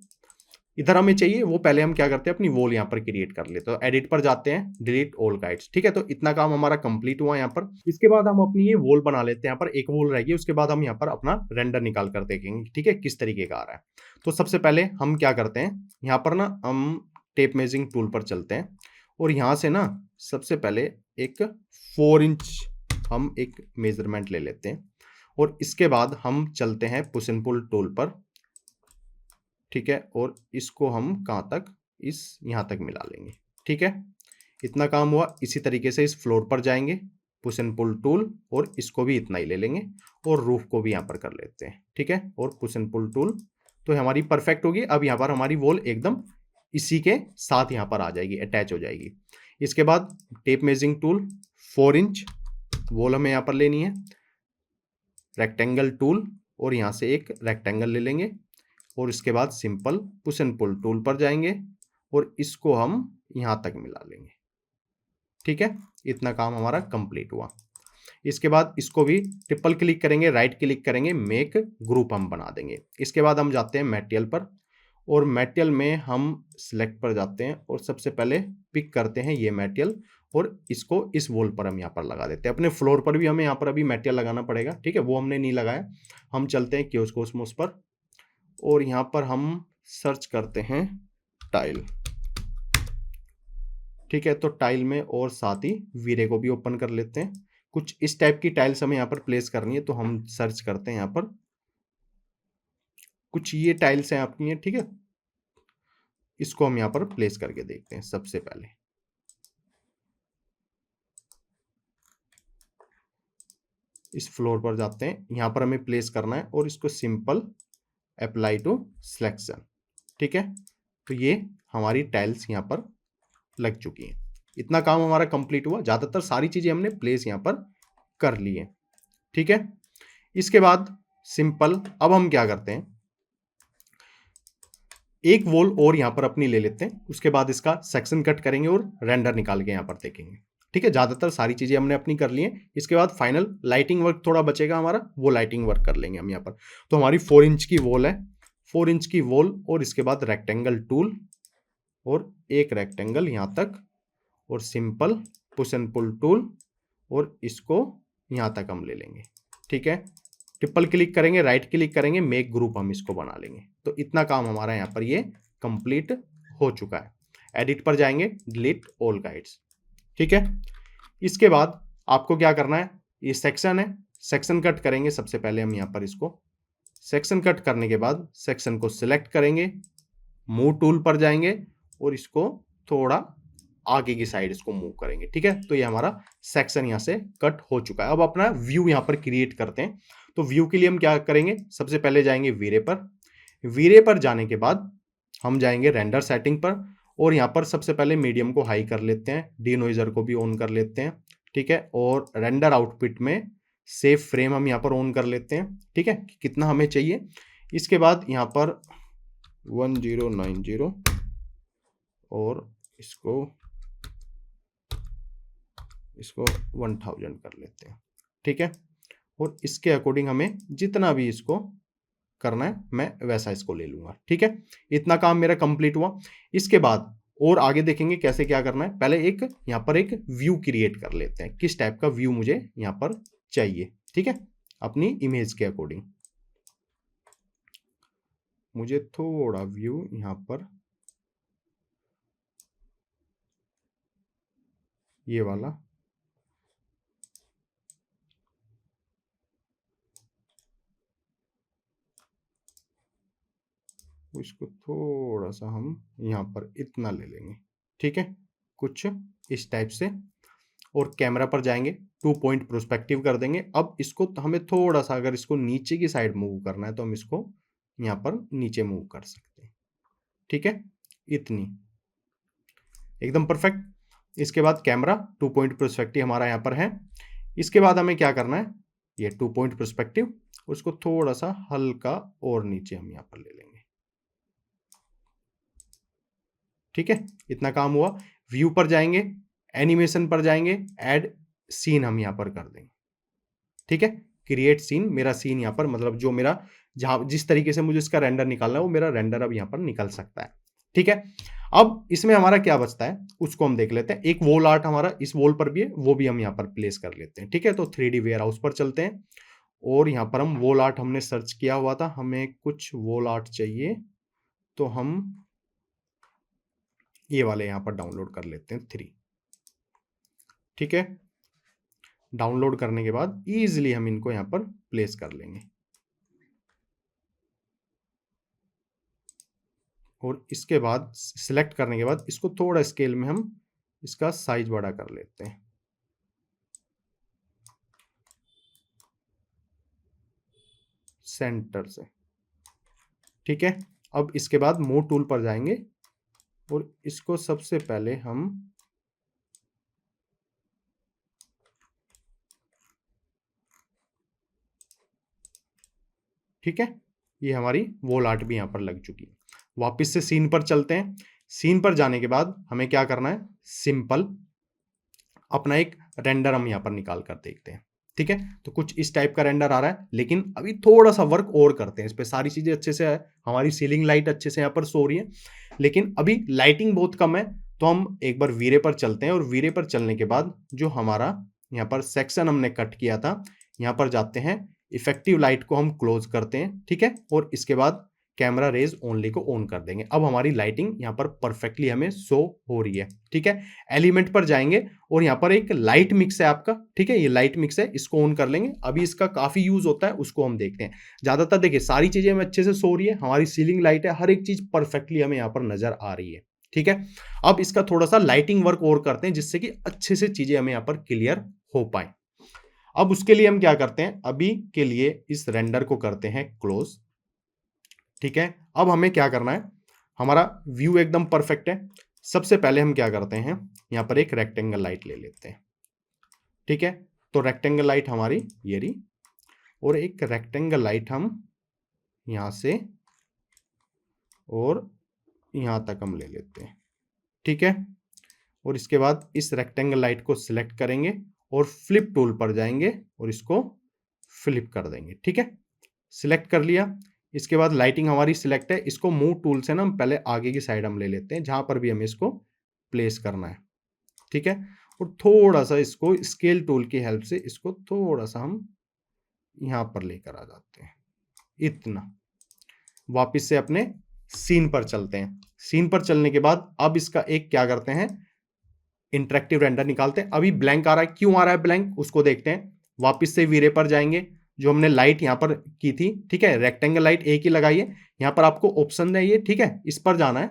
इधर हमें चाहिए वो पहले हम क्या करते हैं, अपनी वॉल यहाँ पर क्रिएट कर लेते हैं। तो एडिट पर जाते हैं, डिलीट ऑल गाइड्स। ठीक है, तो इतना काम हमारा कंप्लीट हुआ यहाँ पर। इसके बाद हम अपनी ये वॉल बना लेते हैं। यहाँ पर एक वॉल रहेगी, उसके बाद हम यहाँ पर अपना रेंडर निकाल कर देखेंगे। ठीक है, किस तरीके का आ रहा है। तो सबसे पहले हम क्या करते हैं, यहाँ पर ना हम टेप मेजरिंग टूल पर चलते हैं, और यहाँ से ना सबसे पहले एक 4 इंच हम एक मेजरमेंट ले लेते हैं, और इसके बाद हम चलते हैं पुश एंड पुल टूल पर। ठीक है, और इसको हम कहाँ तक, इस यहाँ तक मिला लेंगे। ठीक है, इतना काम हुआ। इसी तरीके से इस फ्लोर पर जाएंगे, पुश एंड पुल टूल, और इसको भी इतना ही ले लेंगे, और रूफ को भी यहाँ पर कर लेते हैं। ठीक है, और पुश एंड पुल टूल, तो हमारी परफेक्ट होगी। अब यहाँ पर हमारी वॉल एकदम इसी के साथ यहाँ पर आ जाएगी, अटैच हो जाएगी। इसके बाद tape measuring tool, 4 inch wall हमें यहाँ पर लेनी है। रेक्टेंगल टूल, और यहाँ से एक रेक्टेंगल ले लेंगे और इसके बाद simple push and pull tool पर जाएंगे और इसको हम यहाँ तक मिला लेंगे। ठीक है, इतना काम हमारा कंप्लीट हुआ। इसके बाद इसको भी ट्रिपल क्लिक करेंगे, राइट क्लिक करेंगे, मेक ग्रुप हम बना देंगे। इसके बाद हम जाते हैं मटेरियल पर और मटेरियल में हम सिलेक्ट पर जाते हैं और सबसे पहले पिक करते हैं ये मटेरियल और इसको इस वॉल पर हम यहाँ पर लगा देते हैं। अपने फ्लोर पर भी हमें यहाँ पर अभी मटेरियल लगाना पड़ेगा, ठीक है, वो हमने नहीं लगाया। हम चलते हैं क्योसमोस पर और यहाँ पर हम सर्च करते हैं टाइल। ठीक है, तो टाइल में और साथ ही वीरे को भी ओपन कर लेते हैं। कुछ इस टाइप की टाइल्स हमें यहाँ पर प्लेस करनी है, तो हम सर्च करते हैं यहाँ पर। कुछ ये टाइल्स हैं आपकी हैं, ठीक है, इसको हम यहाँ पर प्लेस करके देखते हैं। सबसे पहले इस फ्लोर पर जाते हैं, यहाँ पर हमें प्लेस करना है और इसको सिंपल अप्लाई टू सिलेक्शन। ठीक है, तो ये हमारी टाइल्स यहाँ पर लग चुकी हैं। इतना काम हमारा कंप्लीट हुआ। ज्यादातर सारी चीजें हमने प्लेस यहाँ पर कर ली है। ठीक है, इसके बाद सिंपल अब हम क्या करते हैं, एक वॉल और यहां पर अपनी ले लेते हैं। उसके बाद इसका सेक्शन कट करेंगे और रेंडर निकाल के यहां पर देखेंगे। ठीक है, ज्यादातर सारी चीजें हमने अपनी कर ली हैं। इसके बाद फाइनल लाइटिंग वर्क थोड़ा बचेगा हमारा, वो लाइटिंग वर्क कर लेंगे हम यहाँ पर। तो हमारी 4 इंच की वॉल है, 4 इंच की वॉल और इसके बाद रेक्टेंगल टूल और एक रेक्टेंगल यहां तक और simple push and pull tool और इसको यहां तक हम ले लेंगे। ठीक है, ट्रिपल क्लिक करेंगे, राइट क्लिक करेंगे, मेक ग्रुप हम इसको बना लेंगे। तो इतना काम हमारा यहाँ पर ये कंप्लीट हो चुका है। एडिट पर जाएंगे, डिलीट ऑल गाइड्स। ठीक है, इसके बाद आपको क्या करना है, ये सेक्शन है, सेक्शन कट करेंगे। सबसे पहले हम यहाँ पर इसको सेक्शन कट करने के बाद सेक्शन को सिलेक्ट करेंगे, मूव टूल पर जाएंगे और इसको थोड़ा आगे की साइड इसको मूव करेंगे। ठीक है, तो ये हमारा सेक्शन यहाँ से कट हो चुका है। अब अपना व्यू यहाँ पर क्रिएट करते हैं। तो व्यू के लिए हम क्या करेंगे, सबसे पहले जाएंगे वीरे पर। वीरे पर जाने के बाद हम जाएंगे रेंडर सेटिंग पर और यहाँ पर सबसे पहले मीडियम को हाई कर लेते हैं, डिनोइजर को भी ऑन कर लेते हैं। ठीक है, और रेंडर आउटपुट में सेव फ्रेम हम यहाँ पर ऑन कर लेते हैं। ठीक है, कितना हमें चाहिए। इसके बाद यहाँ पर 1090 और इसको 1000 कर लेते हैं। ठीक है, और इसके अकॉर्डिंग हमें जितना भी इसको करना है मैं वैसा इसको ले लूंगा। ठीक है, इतना काम मेरा कंप्लीट हुआ। इसके बाद और आगे देखेंगे कैसे क्या करना है। पहले एक यहाँ पर एक व्यू क्रिएट कर लेते हैं, किस टाइप का व्यू मुझे यहाँ पर चाहिए। ठीक है, अपनी इमेज के अकॉर्डिंग मुझे थोड़ा व्यू यहाँ पर ये वाला इसको थोड़ा सा हम यहाँ पर इतना ले लेंगे। ठीक है, कुछ इस टाइप से और कैमरा पर जाएंगे, 2 पॉइंट प्रोस्पेक्टिव कर देंगे। अब इसको हमें थोड़ा सा अगर इसको नीचे की साइड मूव करना है तो हम इसको यहाँ पर नीचे मूव कर सकते हैं। ठीक है, इतनी एकदम परफेक्ट। इसके बाद कैमरा 2 पॉइंट प्रोस्पेक्टिव हमारा यहाँ पर है। इसके बाद हमें क्या करना है, ये 2 पॉइंट प्रोस्पेक्टिव उसको थोड़ा सा हल्का और नीचे हम यहाँ पर ले लेंगे। ठीक है, इतना काम हुआ। व्यू पर जाएंगे, एनिमेशन पर जाएंगे, ऐड सीन हम यहां पर कर देंगे। ठीक है, क्रिएट सीन, मेरा सीन यहां पर मतलब जो मेरा जहां जिस तरीके से मुझे इसका रेंडर निकालना है वो मेरा रेंडर अब यहां पर निकल सकता है। ठीक है, अब इसमें हमारा क्या बचता है उसको हम देख लेते हैं। एक वॉल आर्ट हमारा इस वॉल पर भी है, वो भी हम यहाँ पर प्लेस कर लेते हैं। ठीक है, तो 3D वेयर हाउस पर चलते हैं और यहाँ पर हम वॉल आर्ट हमने सर्च किया हुआ था, हमें कुछ वॉल आर्ट चाहिए तो हम ये वाले यहाँ पर डाउनलोड कर लेते हैं 3। ठीक है, डाउनलोड करने के बाद इजीली हम इनको यहाँ पर प्लेस कर लेंगे और इसके बाद सिलेक्ट करने के बाद इसको थोड़ा स्केल में हम इसका साइज बड़ा कर लेते हैं। सेंटर से। ठीक है, अब इसके बाद मूव टूल पर जाएंगे और इसको सबसे पहले हम ठीक है, ये हमारी वॉल आर्ट भी यहाँ पर लग चुकी है। वापस से सीन पर चलते हैं। सीन पर जाने के बाद हमें क्या करना है, सिंपल अपना एक रेंडर हम यहाँ पर निकाल कर देखते हैं। ठीक है, तो कुछ इस टाइप का रेंडर आ रहा है, लेकिन अभी थोड़ा सा वर्क और करते हैं इस पे। सारी चीजें अच्छे से है, हमारी सीलिंग लाइट अच्छे से यहाँ पर सो रही है, लेकिन अभी लाइटिंग बहुत कम है। तो हम एक बार वीरे पर चलते हैं और वीरे पर चलने के बाद जो हमारा यहाँ पर सेक्शन हमने कट किया था, यहाँ पर जाते हैं, इफेक्टिव लाइट को हम क्लोज करते हैं। ठीक है, और इसके बाद कैमरा रेज ओनली को ऑन कर देंगे। अब हमारी लाइटिंग यहाँ पर परफेक्टली हमें शो हो रही है। ठीक है, एलिमेंट पर जाएंगे और यहाँ पर एक लाइट मिक्स है आपका। ठीक है, ये लाइट मिक्स है, इसको ऑन कर लेंगे। अभी इसका काफी यूज होता है, उसको हम देखते हैं। ज्यादातर देखिए सारी चीजें हमें अच्छे से सो रही है, हमारी सीलिंग लाइट है, हर एक चीज परफेक्टली हमें यहाँ पर नजर आ रही है। ठीक है, अब इसका थोड़ा सा लाइटिंग वर्क और करते हैं, जिससे कि अच्छे से चीजें हमें यहाँ पर क्लियर हो पाए। अब उसके लिए हम क्या करते हैं, अभी के लिए इस रेंडर को करते हैं क्लोज। ठीक है, अब हमें क्या करना है, हमारा व्यू एकदम परफेक्ट है। सबसे पहले हम क्या करते हैं, यहां पर एक रेक्टेंगल लाइट ले लेते हैं। ठीक है, तो रेक्टेंगल लाइट हमारी ये रही, और एक रेक्टेंगल लाइट हम यहां से और यहां तक हम ले लेते हैं। ठीक है, और इसके बाद इस रेक्टेंगल लाइट को सिलेक्ट करेंगे और फ्लिप टूल पर जाएंगे और इसको फ्लिप कर देंगे। ठीक है, सिलेक्ट कर लिया। इसके बाद लाइटिंग हमारी सिलेक्ट है, इसको मूव टूल से ना हम पहले आगे की साइड हम ले लेते हैं, जहां पर भी हमें इसको प्लेस करना है। ठीक है, और थोड़ा सा इसको स्केल टूल की हेल्प से इसको थोड़ा सा हम यहां पर लेकर आ जाते हैं, इतना। वापिस से अपने सीन पर चलते हैं। सीन पर चलने के बाद अब इसका एक क्या करते हैं, इंटरेक्टिव रेंडर निकालते हैं। अभी ब्लैंक आ रहा है, क्यों आ रहा है ब्लैंक, उसको देखते हैं। वापिस से वीरे पर जाएंगे, जो हमने लाइट यहां पर की थी, ठीक है, रेक्टेंगल लाइट एक ही लगाई है। यहां पर आपको ऑप्शन है ये, ठीक है, इस पर जाना है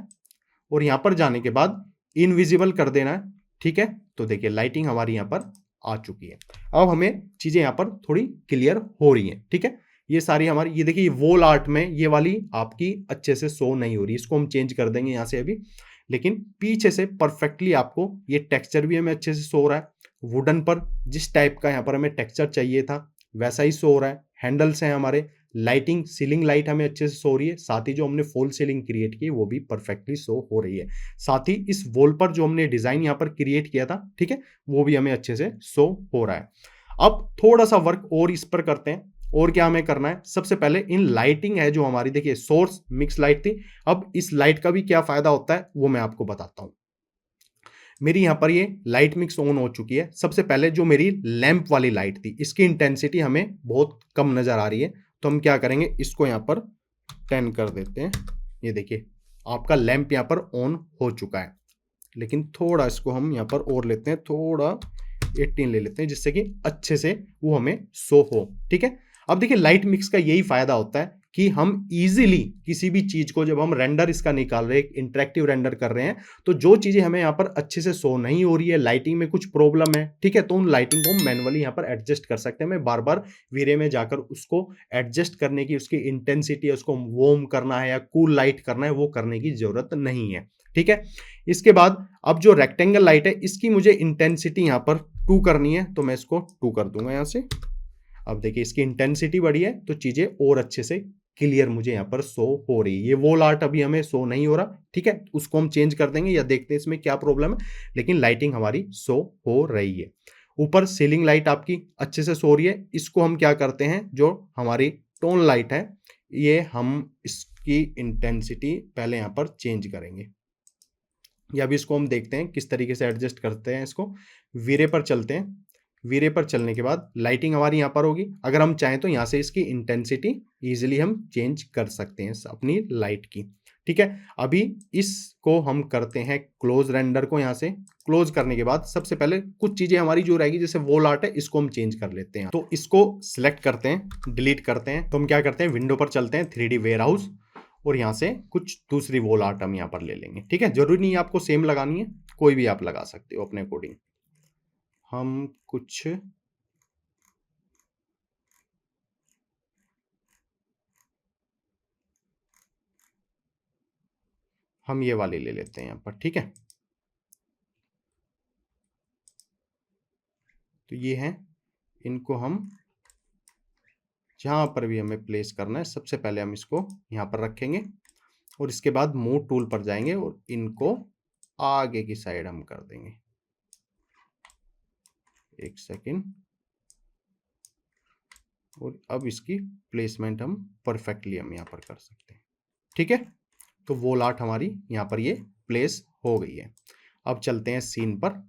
और यहां पर जाने के बाद इनविजिबल कर देना है। ठीक है, तो देखिए लाइटिंग हमारी यहां पर आ चुकी है। अब हमें चीजें यहां पर थोड़ी क्लियर हो रही हैं। ठीक है, ये सारी हमारी, ये देखिए वॉल आर्ट में ये वाली आपकी अच्छे से शो नहीं हो रही, इसको हम चेंज कर देंगे यहां से अभी। लेकिन पीछे से परफेक्टली आपको ये टेक्सचर भी हमें अच्छे से शो हो रहा है। वुडन पर जिस टाइप का यहाँ पर हमें टेक्सचर चाहिए था वैसा ही शो हो रहा है। हैंडल्स हैं हमारे, लाइटिंग, सीलिंग लाइट हमें अच्छे से शो रही है। साथ ही जो हमने फॉल सीलिंग क्रिएट की वो भी परफेक्टली शो हो रही है। साथ ही इस वॉल पर जो हमने डिजाइन यहाँ पर क्रिएट किया था, ठीक है, वो भी हमें अच्छे से शो हो रहा है। अब थोड़ा सा वर्क और इस पर करते हैं। और क्या हमें करना है, सबसे पहले इन लाइटिंग है जो हमारी, देखिए सोर्स मिक्स लाइट थी, अब इस लाइट का भी क्या फायदा होता है वो मैं आपको बताता हूं। मेरी यहां पर ये लाइट मिक्स ऑन हो चुकी है। सबसे पहले जो मेरी लैंप वाली लाइट थी, इसकी इंटेंसिटी हमें बहुत कम नजर आ रही है, तो हम क्या करेंगे, इसको यहां पर 10 कर देते हैं। ये देखिए आपका लैंप यहां पर ऑन हो चुका है, लेकिन थोड़ा इसको हम यहां पर और लेते हैं, थोड़ा 18 ले लेते हैं, जिससे कि अच्छे से वो हमें शो हो। ठीक है, अब देखिए लाइट मिक्स का यही फायदा होता है कि हम इजीली किसी भी चीज को, जब हम रेंडर इसका निकाल रहे हैं, इंटरेक्टिव रेंडर कर रहे हैं, तो जो चीजें हमें यहाँ पर अच्छे से शो नहीं हो रही है, लाइटिंग में कुछ प्रॉब्लम है, ठीक है, तो उन लाइटिंग को हम मैनुअली यहाँ पर एडजस्ट कर सकते हैं। मैं बार बार वीरे में जाकर उसको एडजस्ट करने की, उसकी इंटेंसिटी है, उसको वार्म करना है या कूल लाइट करना है, वो करने की जरूरत नहीं है। ठीक है, इसके बाद अब जो रेक्टेंगल लाइट है, इसकी मुझे इंटेंसिटी यहाँ पर 2 करनी है, तो मैं इसको 2 कर दूंगा यहां से। अब देखिए इसकी इंटेंसिटी बढ़ी है, तो चीजें और अच्छे से क्लियर मुझे यहाँ पर शो हो रही है। ये वॉल आर्ट अभी हमें शो नहीं हो रहा, ठीक है, उसको हम चेंज कर देंगे या देखते हैं इसमें क्या प्रॉब्लम है, लेकिन लाइटिंग हमारी शो हो रही है। ऊपर सीलिंग लाइट आपकी अच्छे से शो रही है। इसको हम क्या करते हैं, जो हमारी टोन लाइट है, ये हम इसकी इंटेंसिटी पहले यहाँ पर चेंज करेंगे, या भी इसको हम देखते हैं किस तरीके से एडजस्ट करते हैं इसको। वीरे पर चलते हैं। वीरे पर चलने के बाद लाइटिंग हमारी यहाँ पर होगी। अगर हम चाहें तो यहाँ से इसकी इंटेंसिटी इजीली हम चेंज कर सकते हैं अपनी लाइट की। ठीक है, अभी इसको हम करते हैं क्लोज रेंडर को। यहाँ से क्लोज करने के बाद सबसे पहले कुछ चीजें हमारी जो रहेगी, जैसे वॉल आर्ट है, इसको हम चेंज कर लेते हैं। तो इसको सिलेक्ट करते हैं, डिलीट करते हैं। तो हम क्या करते हैं, विंडो पर चलते हैं, 3D वेयरहाउस, और यहाँ से कुछ दूसरी वॉल आर्ट हम यहाँ पर ले लेंगे। ठीक है, जरूरी नहीं है आपको सेम लगानी है, कोई भी आप लगा सकते हो अपने अकॉर्डिंग। हम कुछ हम ये वाली ले लेते हैं यहाँ पर। ठीक है, तो ये हैं, इनको हम जहाँ पर भी हमें प्लेस करना है सबसे पहले हम इसको यहाँ पर रखेंगे और इसके बाद मूव टूल पर जाएंगे और इनको आगे की साइड हम कर देंगे। एक सेकेंड। और अब इसकी प्लेसमेंट हम परफेक्टली हम यहाँ पर कर सकते हैं। ठीक है, तो वॉल आर्ट हमारी यहाँ पर ये प्लेस हो गई है। अब चलते हैं सीन पर।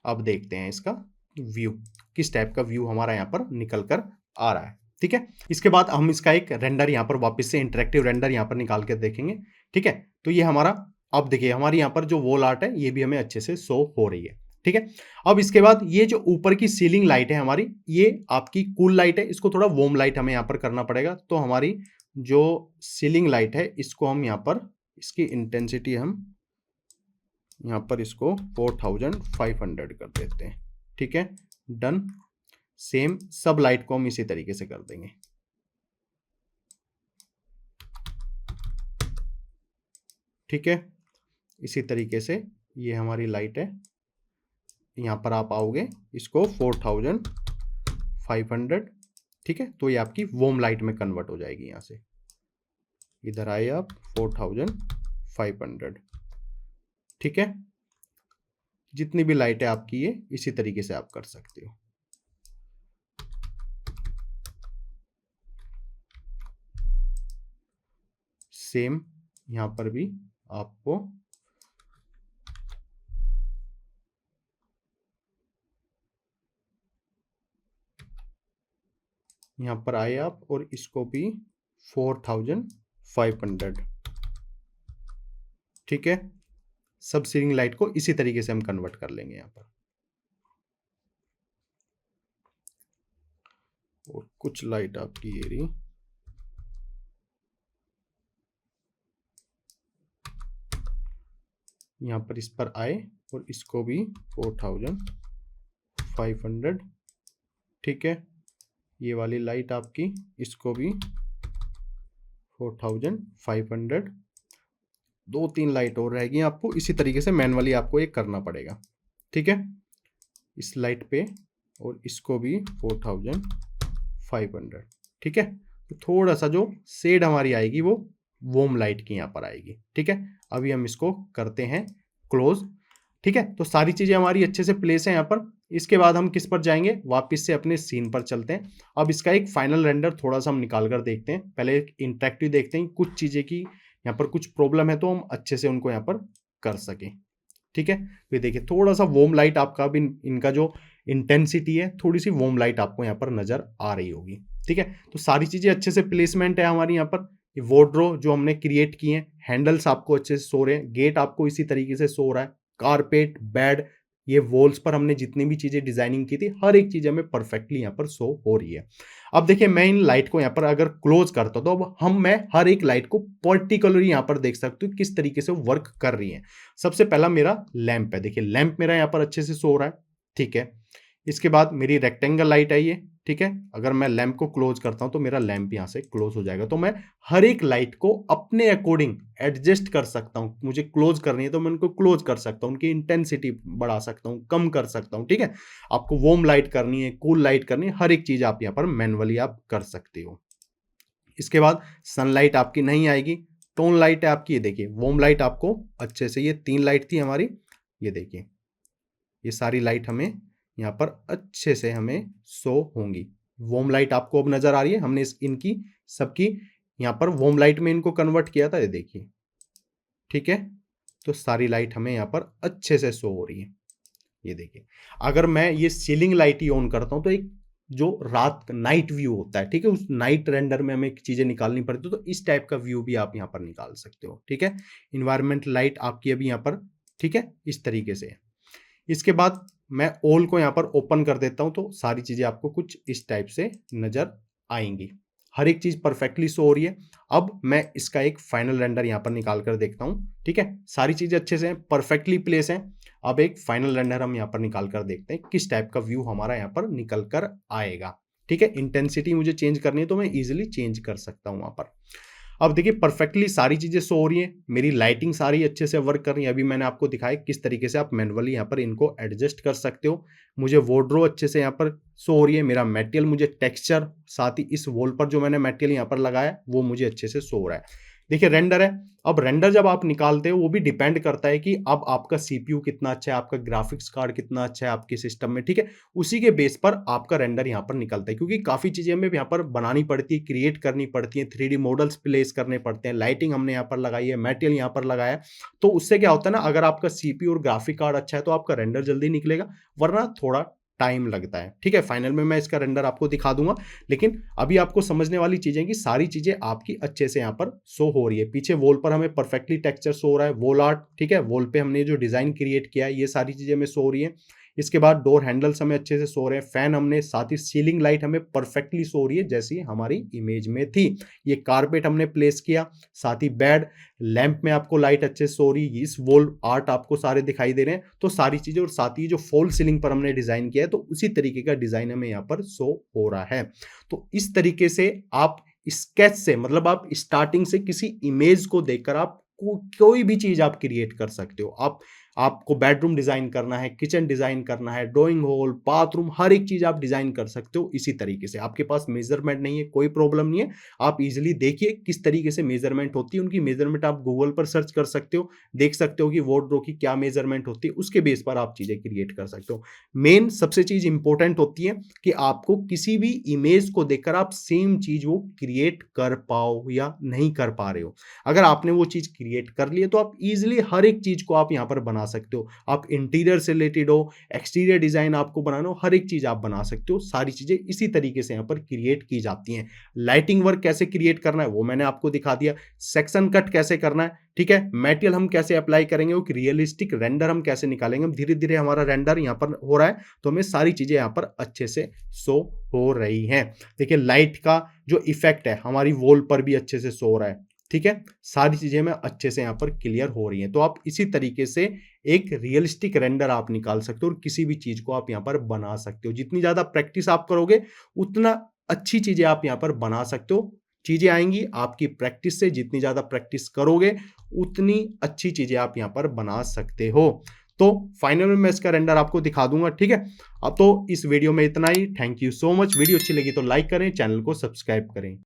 अब देखते हैं इसका व्यू, किस टाइप का व्यू हमारा यहाँ पर निकल कर आ रहा है। ठीक है, इसके बाद हम इसका एक रेंडर यहाँ पर वापस से इंटरेक्टिव रेंडर यहाँ पर निकाल के देखेंगे। ठीक है, तो ये हमारा, अब देखिए हमारी यहाँ पर जो वॉल आर्ट है ये भी हमें अच्छे से शो हो रही है। ठीक है, अब इसके बाद ये जो ऊपर की सीलिंग लाइट है हमारी, ये आपकी कूल लाइट है, इसको थोड़ा वार्म लाइट हमें यहाँ पर करना पड़ेगा। तो हमारी जो सीलिंग लाइट है इसको हम यहाँ पर, इसकी इंटेंसिटी हम यहाँ पर इसको 4500 कर देते हैं। ठीक है, डन। सेम सब लाइट को हम इसी तरीके से कर देंगे। ठीक है, इसी तरीके से ये हमारी लाइट है। यहाँ पर आप आओगे, इसको 4500, ठीक है, तो ये आपकी वॉर्म लाइट में कन्वर्ट हो जाएगी। यहाँ से इधर आए आप 4500। ठीक है, जितनी भी लाइट है आपकी ये इसी तरीके से आप कर सकते हो। सेम यहाँ पर भी आपको यहाँ पर आए आप और इसको भी 4500। ठीक है, सब सीलिंग लाइट को इसी तरीके से हम कन्वर्ट कर लेंगे यहाँ पर। और कुछ लाइट आपकी ये रही, यहाँ पर इस पर आए और इसको भी 4500। ठीक है, ये वाली लाइट आपकी, इसको भी 4500। 2-3 लाइट और रहेगी, आपको इसी तरीके से मैनुअली आपको ये करना पड़ेगा। ठीक है, इस लाइट पे और इसको भी 4500। ठीक है, तो थोड़ा सा जो शेड हमारी आएगी वो वार्म लाइट की यहाँ पर आएगी। ठीक है, अभी हम इसको करते हैं क्लोज। ठीक है, तो सारी चीजें हमारी अच्छे से प्लेस है यहाँ पर। इसके बाद हम किस पर जाएंगे, वापस से अपने सीन पर चलते हैं। अब इसका एक फाइनल रेंडर थोड़ा सा हम निकाल कर देखते हैं। पहले एक इंटरेक्टिव देखते हैं, कुछ चीजें की यहाँ पर कुछ प्रॉब्लम है तो हम अच्छे से उनको यहाँ पर कर सकें। ठीक है, तो ये देखिए थोड़ा सा वार्म लाइट आपका भी, इनका जो इंटेंसिटी है थोड़ी सी वार्म लाइट आपको यहाँ पर नजर आ रही होगी। ठीक है, तो सारी चीजें अच्छे से प्लेसमेंट है हमारी यहाँ पर। ये वार्डरोब जो हमने क्रिएट किए हैं, हैंडल्स आपको अच्छे से सो रहे हैं, गेट आपको इसी तरीके से सो रहा है, कारपेट, बेड, ये वॉल्स पर हमने जितनी भी चीजें डिजाइनिंग की थी हर एक चीज हमें परफेक्टली यहाँ पर शो हो रही है। अब देखिए मैं इन लाइट को यहाँ पर अगर क्लोज करता हूं तो अब मैं हर एक लाइट को पर्टिकुलरली यहाँ पर देख सकते हो किस तरीके से वर्क कर रही है। सबसे पहला मेरा लैंप है, देखिए लैंप मेरा यहाँ पर अच्छे से सो रहा है। ठीक है, इसके बाद मेरी रेक्टेंगल लाइट आई है। ठीक है, अगर मैं लैंप को क्लोज करता हूं तो मेरा लैंप यहां से क्लोज हो जाएगा। तो मैं हर एक लाइट को अपने अकॉर्डिंग एडजस्ट कर सकता हूं। मुझे क्लोज करनी है तो मैं उनको क्लोज कर सकता हूं, उनकी इंटेंसिटी बढ़ा सकता हूं, कम कर सकता हूं। ठीक है, आपको वार्म लाइट करनी है, कूल लाइट करनी है, हर एक चीज आप यहां पर मैनुअली आप कर सकते हो। इसके बाद सनलाइट आपकी नहीं आएगी, टोन लाइट है आपकी। ये देखिए वार्म लाइट आपको अच्छे से, ये 3 लाइट थी हमारी, ये देखिए ये सारी लाइट हमें यहाँ पर अच्छे से हमें शो होंगी। वार्म लाइट आपको अब नजर आ रही है, हमने इनकी सबकी यहाँ पर वार्म लाइट में इनको कन्वर्ट किया था, ये देखिए। ठीक है, तो सारी लाइट हमें यहाँ पर अच्छे से शो हो रही है। ये देखिए अगर मैं ये सीलिंग लाइट ही ऑन करता हूँ तो एक जो रात नाइट व्यू होता है, ठीक है, उस नाइट रेंडर में हमें चीजें निकालनी पड़ती है, तो इस टाइप का व्यू भी आप यहाँ पर निकाल सकते हो। ठीक है, इन्वायरमेंट लाइट आपकी अभी यहाँ पर, ठीक है, इस तरीके से। इसके बाद मैं ऑल को यहाँ पर ओपन कर देता हूं तो सारी चीजें आपको कुछ इस टाइप से नजर आएंगी, हर एक चीज परफेक्टली शो हो रही है। अब मैं इसका एक फाइनल रेंडर यहाँ पर निकाल कर देखता हूं। ठीक है, सारी चीजें अच्छे से परफेक्टली प्लेस हैं। अब एक फाइनल रेंडर हम यहाँ पर निकाल कर देखते हैं किस टाइप का व्यू हमारा यहाँ पर निकल कर आएगा। ठीक है, इंटेंसिटी मुझे चेंज करनी है तो मैं इजिली चेंज कर सकता हूँ वहां पर। अब देखिए परफेक्टली सारी चीज़ें शो हो रही हैं, मेरी लाइटिंग सारी अच्छे से वर्क कर रही है। अभी मैंने आपको दिखाया किस तरीके से आप मैन्युअली यहाँ पर इनको एडजस्ट कर सकते हो। मुझे वार्डरोब अच्छे से यहाँ पर शो हो रही है, मेरा मटेरियल, मुझे टेक्सचर, साथ ही इस वॉल पर जो मैंने मटेरियल यहाँ पर लगाया है वो मुझे अच्छे से शो हो रहा है। देखिए रेंडर है, अब रेंडर जब आप निकालते हो वो भी डिपेंड करता है कि अब आपका सीपीयू कितना अच्छा है, आपका ग्राफिक्स कार्ड कितना अच्छा है आपके सिस्टम में, ठीक है? उसी के बेस पर आपका रेंडर यहाँ पर निकलता है, क्योंकि काफ़ी चीज़ें हमें यहाँ पर बनानी पड़ती है, क्रिएट करनी पड़ती है, 3D मॉडल्स प्लेस करने पड़ते हैं, लाइटिंग हमने यहाँ पर लगाई है, मटेरियल यहाँ पर लगाया है। तो उससे क्या होता है ना, अगर आपका सीपीयू और ग्राफिक कार्ड अच्छा है तो आपका रेंडर जल्दी निकलेगा, वरना थोड़ा टाइम लगता है, ठीक है? फाइनल में मैं इसका रेंडर आपको दिखा दूँगा, लेकिन अभी आपको समझने वाली चीज़ें कि सारी चीज़ें आपकी अच्छे से यहाँ पर शो हो रही है। पीछे वॉल पर हमें परफेक्टली टेक्सचर शो हो रहा है, वॉल आर्ट, ठीक है? वॉल पे हमने जो डिज़ाइन क्रिएट किया है, ये सारी चीज़ें हमें शो हो रही हैं। इसके बाद डोर हैंडल्स हमें अच्छे से शो हो रहे हैं, फैन हमने, साथ ही सीलिंग लाइट हमें परफेक्टली शो हो रही है जैसी हमारी इमेज में थी। ये कारपेट हमने प्लेस किया, साथ ही बेड, लैंप में आपको लाइट अच्छे से शो हो रही है, इस वॉल आर्ट आपको सारे दिखाई दे रहे हैं। तो सारी चीज़ें, और साथ ही जो फॉल सीलिंग पर हमने डिज़ाइन किया है तो उसी तरीके का डिज़ाइन हमें यहाँ पर शो हो रहा है। तो इस तरीके से आप स्केच से, मतलब आप स्टार्टिंग से किसी इमेज को देखकर आप कोई भी चीज़ आप क्रिएट कर सकते हो। आपको बेडरूम डिज़ाइन करना है, किचन डिज़ाइन करना है, ड्राइंग हॉल, बाथरूम, हर एक चीज़ आप डिज़ाइन कर सकते हो इसी तरीके से। आपके पास मेज़रमेंट नहीं है, कोई प्रॉब्लम नहीं है। आप इज़िली देखिए किस तरीके से मेज़रमेंट होती है। उनकी मेज़रमेंट आप गूगल पर सर्च कर सकते हो, देख सकते हो कि वार्डरोब की क्या मेज़रमेंट होती है, उसके बेस पर आप चीज़ें क्रिएट कर सकते हो। मेन सबसे चीज़ इंपॉर्टेंट होती है कि आपको किसी भी इमेज को देखकर आप सेम चीज़ वो क्रिएट कर पाओ या नहीं कर पा रहे हो। अगर आपने वो चीज़ क्रिएट कर ली है तो आप इज़िली हर एक चीज़ को आप यहाँ पर बना सकते हो। आप इंटीरियर से रिलेटेड हो, एक्सटीरियर डिज़ाइन आपको बनाना हो, हर एक चीज़ आप बना सकते हो। सारी चीज़ें इसी तरीके से यहाँ पर क्रिएट की जाती हैं। लाइटिंग वर्क कैसे क्रिएट करना है वो मैंने आपको दिखा दिया। सेक्शन कट कैसे करना है, ठीक है? मटेरियल हम कैसे अप्लाई करेंगे, वो रियलिस्टिक रेंडर हम कैसे निकालेंगे। हम धीरे-धीरे हमारा रेंडर यहाँ पर हो रहा है, तो हमें सारी चीज़ें यहाँ पर अच्छे से शो हो रही हैं। देखिए लाइट का जो इफ़ेक्ट है हमारी वॉल पर भी अच्छे से शो हो रहा है, ठीक है? सारी चीज़ें हमें अच्छे से यहाँ पर क्लियर हो रही हैं। तो आप इसी तरीके से एक रियलिस्टिक रेंडर आप निकाल सकते हो और किसी भी चीज़ को आप यहाँ पर बना सकते हो। जितनी ज़्यादा प्रैक्टिस आप करोगे, उतना अच्छी चीज़ें आप यहाँ पर बना सकते हो। चीज़ें आएँगी आपकी प्रैक्टिस से, जितनी ज़्यादा प्रैक्टिस करोगे, उतनी अच्छी चीज़ें आप यहाँ पर बना सकते हो। तो फाइनल में मैं इसका रेंडर आपको दिखा दूँगा, ठीक है? अब तो इस वीडियो में इतना ही। Thank you so much. Video अच्छी लगी तो लाइक करें, चैनल को सब्सक्राइब करें।